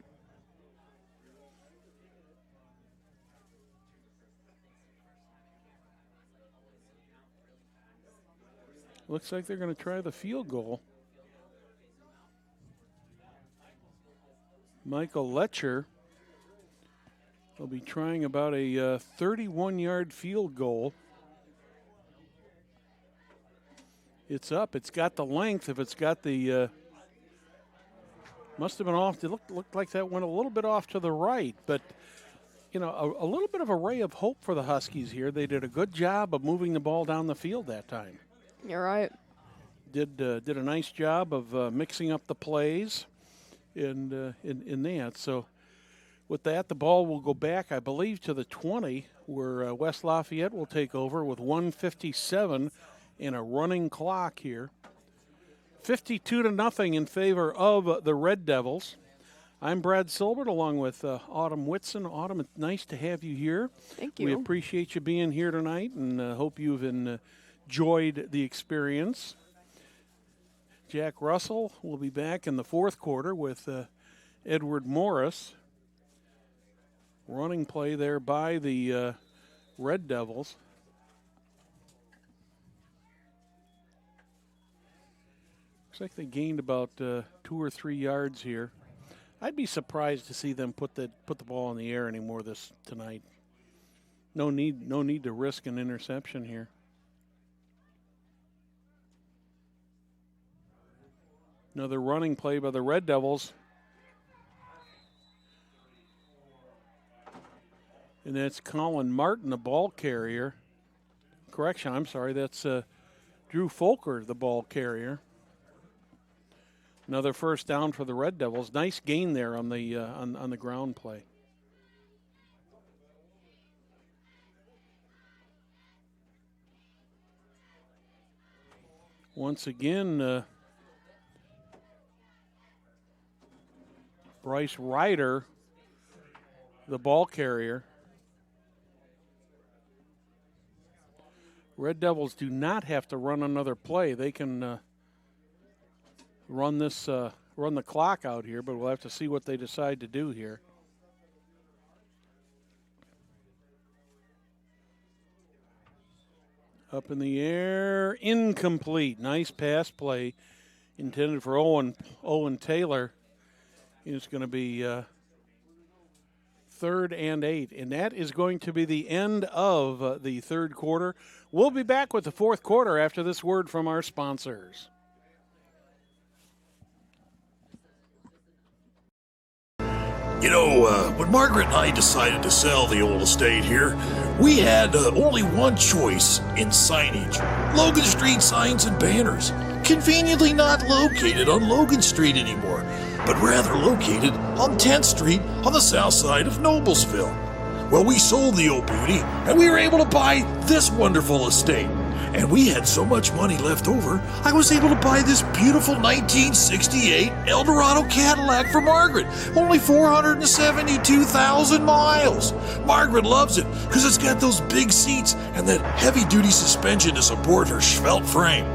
Looks like they're going to try the field goal. Michael Letcher will be trying about a 31-yard field goal. It's up. It's got the length. If it's got the must have been off. It looked like that went a little bit off to the right, but you know, a little bit of a ray of hope for the Huskies here. They did a good job of moving the ball down the field that time. You're right. Did a nice job of mixing up the plays in that. So with that, the ball will go back, I believe, to the 20, where West Lafayette will take over with 1:57 and a running clock here. 52-0 in favor of the Red Devils. I'm Brad Silbert along with Autumn Whitson. Autumn, it's nice to have you here. Thank you. We appreciate you being here tonight and hope you've enjoyed the experience. Jack Russell will be back in the fourth quarter with Edward Morris. Running play there by the Red Devils. Looks like they gained about 2 or 3 yards here. I'd be surprised to see them put the ball in the air anymore tonight. No need to risk an interception here. Another running play by the Red Devils. And that's Colin Martin, the ball carrier. Correction, I'm sorry, that's Drew Folker, the ball carrier. Another first down for the Red Devils. Nice gain there on the ground play. Once again, Bryce Ryder, the ball carrier. Red Devils do not have to run another play. They can run the clock out here, but we'll have to see what they decide to do here. Up in the air, incomplete. Nice pass play intended for Owen Taylor. It's going to be 3rd and 8, and that is going to be the end of the third quarter. We'll be back with the fourth quarter after this word from our sponsors. You know, when Margaret and I decided to sell the old estate here, we had only one choice in signage: Logan Street Signs and Banners. Conveniently not located on Logan Street anymore, but rather located on 10th Street on the south side of Noblesville. Well, we sold the old beauty, and we were able to buy this wonderful estate. And we had so much money left over, I was able to buy this beautiful 1968 Eldorado Cadillac for Margaret. Only 472,000 miles. Margaret loves it because it's got those big seats and that heavy-duty suspension to support her svelte frame.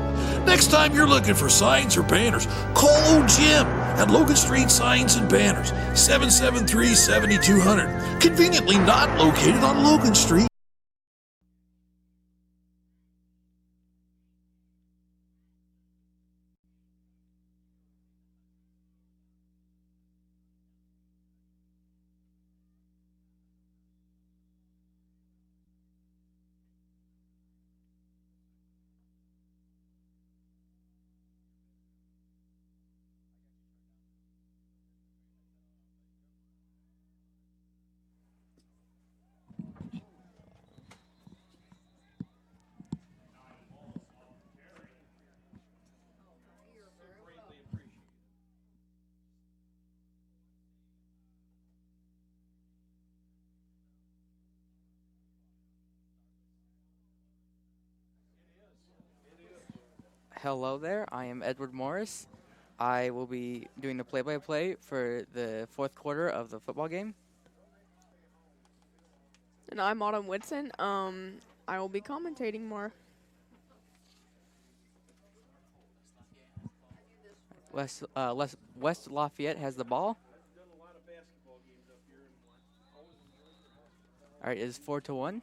Next time you're looking for signs or banners, call old Jim at Logan Street Signs and Banners, 773-7200. Conveniently not located on Logan Street. Hello there, I am Edward Morris. I will be doing the play-by-play for the fourth quarter of the football game. And I'm Autumn Whitson. I will be commentating more. West Lafayette has the ball. All right, it is 4-1.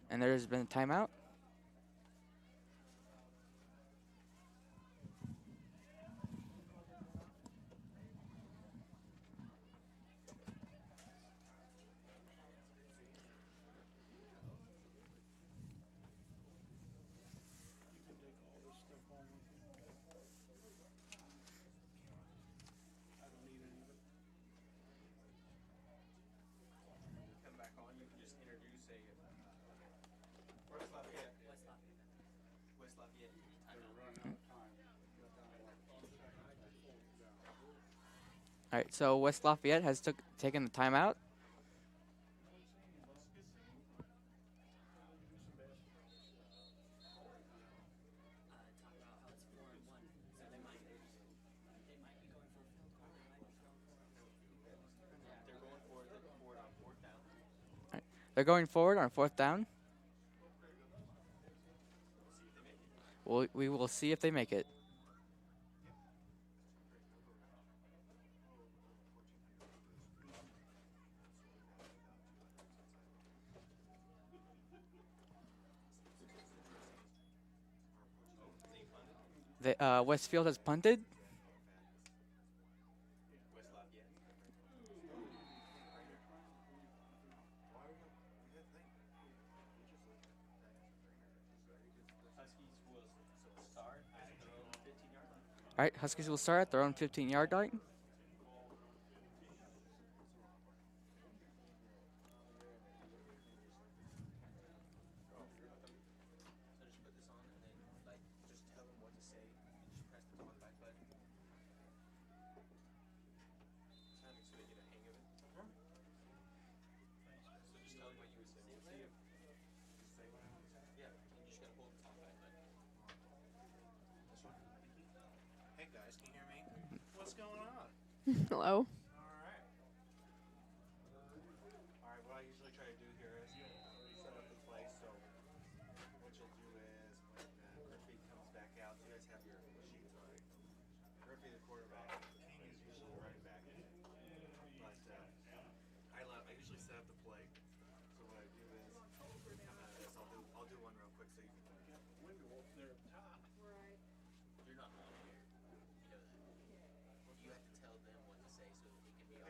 And there has been a timeout. All right, so West Lafayette has taken the timeout. All right, they're going forward on fourth down. We will see if they make it. Westfield has punted. All right, Huskies will start at their own 15-yard line. Hello. Alright, what I usually try to do here is set up the play. So what you'll do is when Griffey comes back out, you guys have your sheets already. Griffey, the quarterback, King is usually the running back. But I usually set up the play. So what I do is come out of this. I'll do one real quick so you can. You're not on here. You know that. You have to tell them what to say so that they can be on.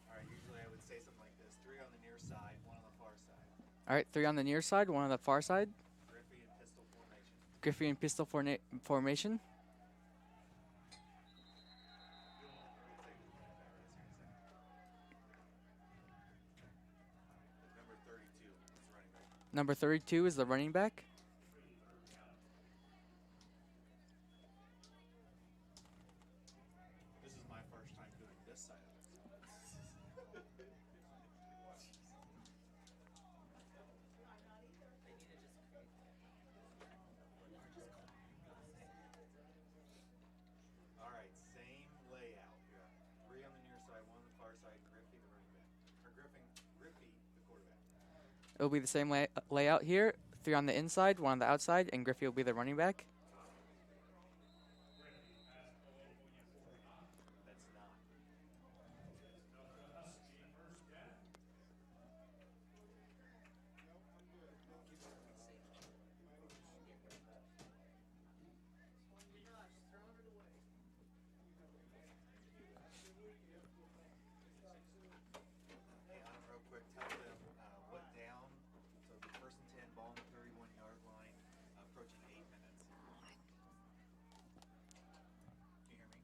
Alright, usually I would say something like this. 3 on the near side, 1 on the far side. All right, 3 on the near side, 1 on the far side. Griffey and pistol formation. Griffey in pistol formation. Number 32 is running back. Number 32 is the running back. This is my first time doing this side of it. All right, same layout here. 3 on the near side, 1 on the far side. Griffey, the running back. Or Griffin, It'll be the same layout here. 3 on the inside, 1 on the outside, and Griffey will be the running back. Hey, Adam, real quick, tell them what down. So the first and 10, ball on the 31-yard line, approaching 8 minutes. Can you hear me? Can you hear me?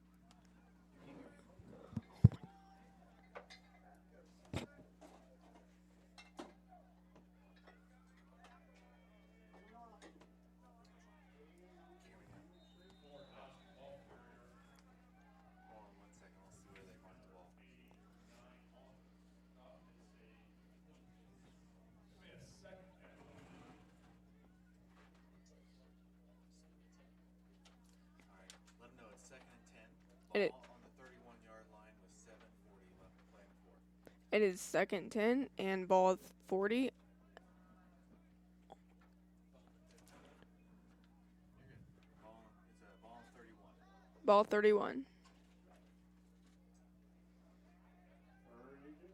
Hold on 1 second. I'll see where they marked the ball. All right, let them know it's 2nd and 10. And it- Ball on the 31-yard line with 7:40 left to play in the fourth. It is 2nd 10 and ball 40. It's a ball on 31. Ball 31. Who's number 32?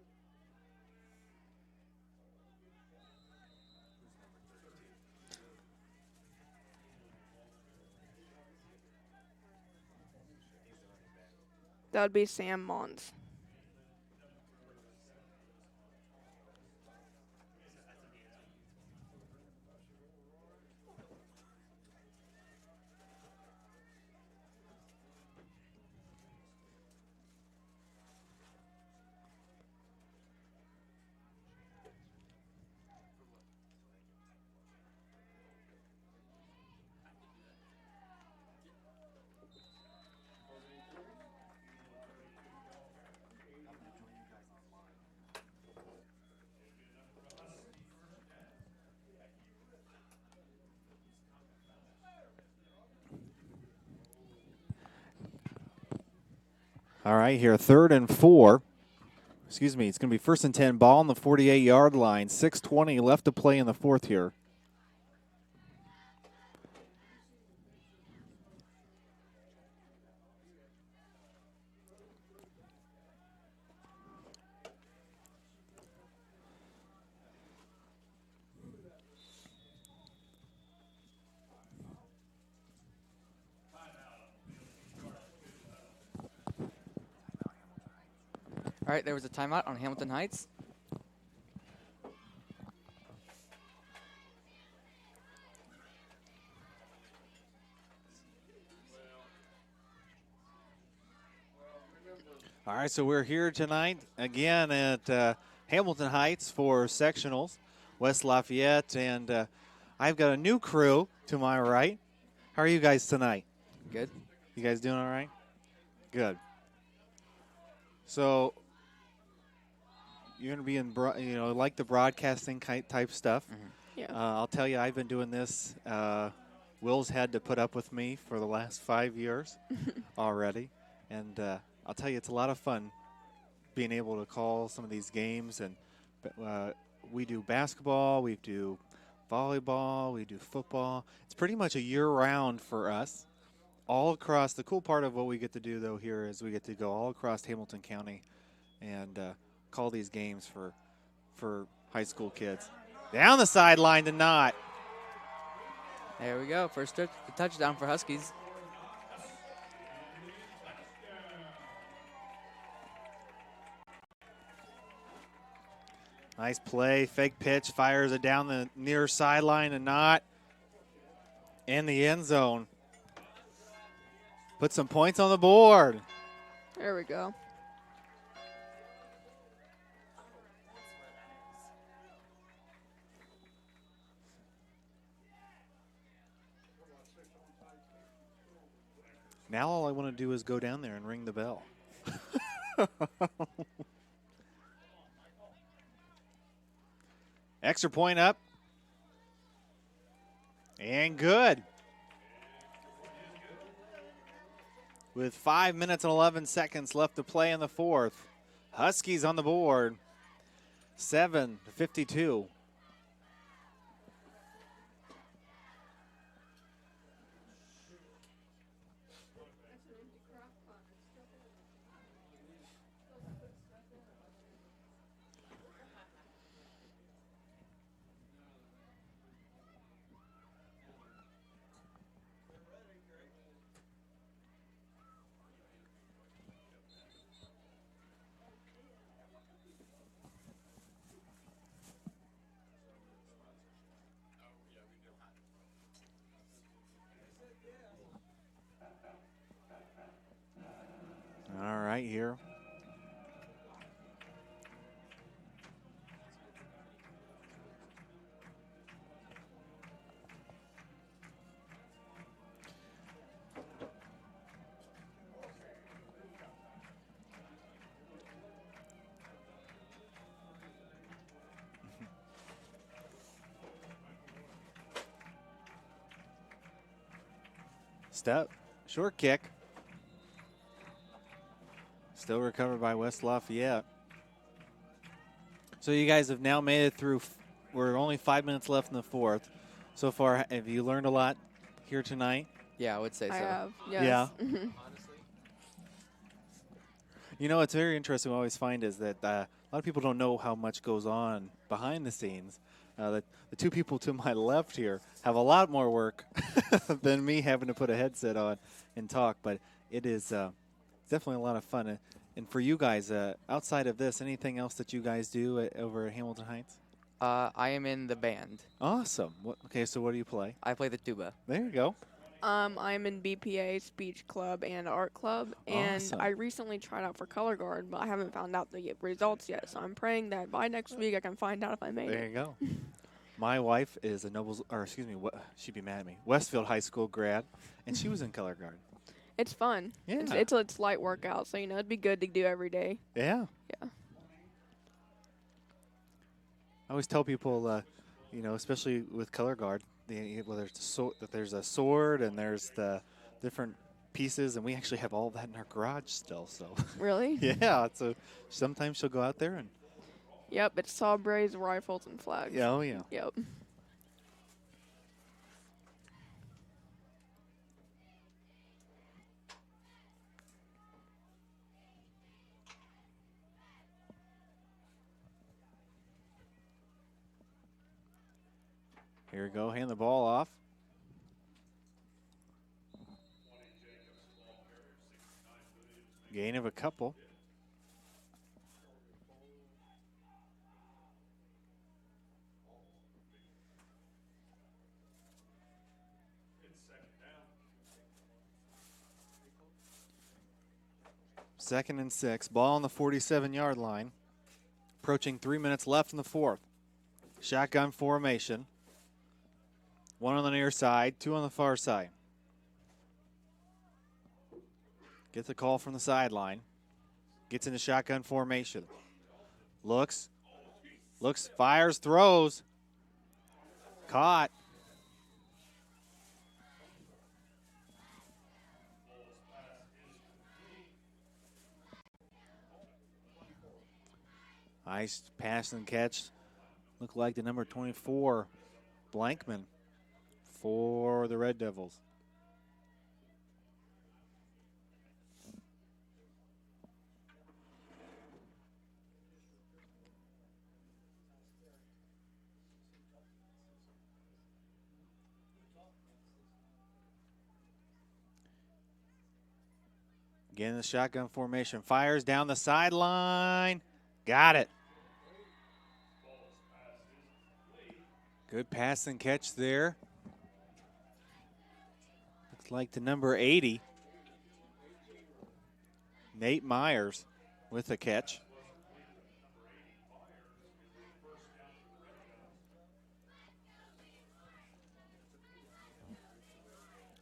He's the running back. That would be Sam Mons. I'm gonna join you guys online. All right, here, 3rd and 4. Excuse me, it's going to be 1st and 10, ball on the 48-yard line. 6:20 left to play in the fourth here. All right, there was a timeout on Hamilton Heights. All right, so we're here tonight again at Hamilton Heights for sectionals, West Lafayette, and I've got a new crew to my right. How are you guys tonight? Good. You guys doing all right? Good. So you're going to be in, like the broadcasting type stuff. Yeah. I'll tell you, I've been doing this. Will's had to put up with me for the last 5 years already, and I'll tell you, it's a lot of fun being able to call some of these games. And we do basketball, we do volleyball, we do football. It's pretty much a year-round for us, all across. The cool part of what we get to do, though, here is we get to go all across Hamilton County and call these games for high school kids. Down the sideline to Knott. There we go. First touchdown for Huskies. Nice play, fake pitch, fires it down the near sideline and Knott in the end zone. Put some points on the board. There we go. Now all I want to do is go down there and ring the bell. Extra point up. And good. With 5 minutes and 11 seconds left to play in the fourth. Huskies on the board. 7-52. right here. Step, short kick. Still recovered by West Lafayette. So you guys have now made it through. We're only 5 minutes left in the fourth. So far, have you learned a lot here tonight? Yeah, I would say so. I have, yes. Yeah. Honestly, You know, what's very interesting, I always find, is that a lot of people don't know how much goes on behind the scenes. The two people to my left here have a lot more work than me having to put a headset on and talk, but it is definitely a lot of fun. And for you guys, outside of this, anything else that you guys do over at Hamilton Heights? I am in the band. Awesome. Okay, so what do you play? I play the tuba. There you go. I'm in BPA, Speech Club, and Art Club, and Awesome. I recently tried out for Color Guard, but I haven't found out the results yet, so I'm praying that by next week I can find out if I made There it. you go. My wife is a she'd be mad at me, Westfield High School grad, and she was in Color Guard. It's fun. Yeah. It's light workout, so, it'd be good to do every day. Yeah. Yeah. I always tell people, especially with Color Guard, whether it's that there's a sword and there's the different pieces, and we actually have all that in our garage still. So Really? yeah, so sometimes she'll go out there and Yep, it's saw braids, rifles, and flags. yeah, oh yeah. Yep. Here we go, hand the ball off. Gain of a couple. Second and 6. Ball on the 47-yard line. Approaching 3 minutes left in the fourth. Shotgun formation. One on the near side, two on the far side. Gets the call from the sideline. Gets into shotgun formation. Looks, fires, throws. Caught. Nice pass and catch. Looked like the number 24, Blankman, for the Red Devils. Again, the shotgun formation. Fires down the sideline. Got it. Good pass and catch there. Looks like the number 80, Nate Myers, with the catch.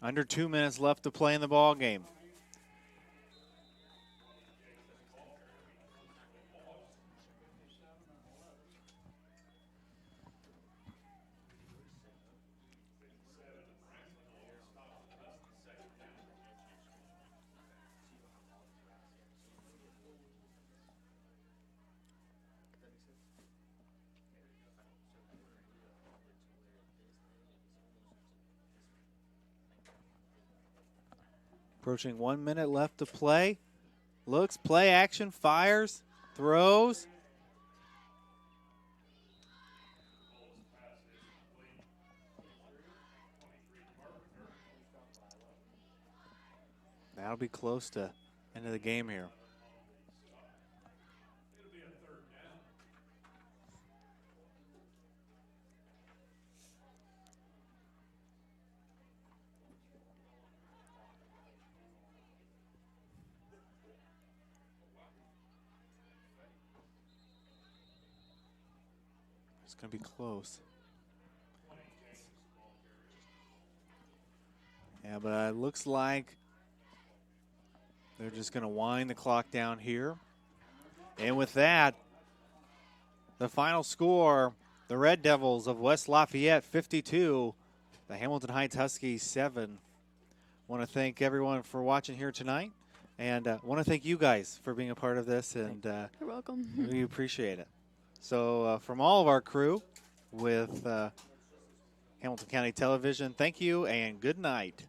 Under 2 minutes left to play in the ball game. Approaching 1 minute left to play. Looks, play action, fires, throws. That'll be close to end of the game here. It's going to be close. Yeah, but it looks like they're just going to wind the clock down here. And with that, the final score, the Red Devils of West Lafayette 52, the Hamilton Heights Huskies 7. Want to thank everyone for watching here tonight, and want to thank you guys for being a part of this, and You're welcome. we appreciate it. So from all of our crew with Hamilton County Television, thank you and good night.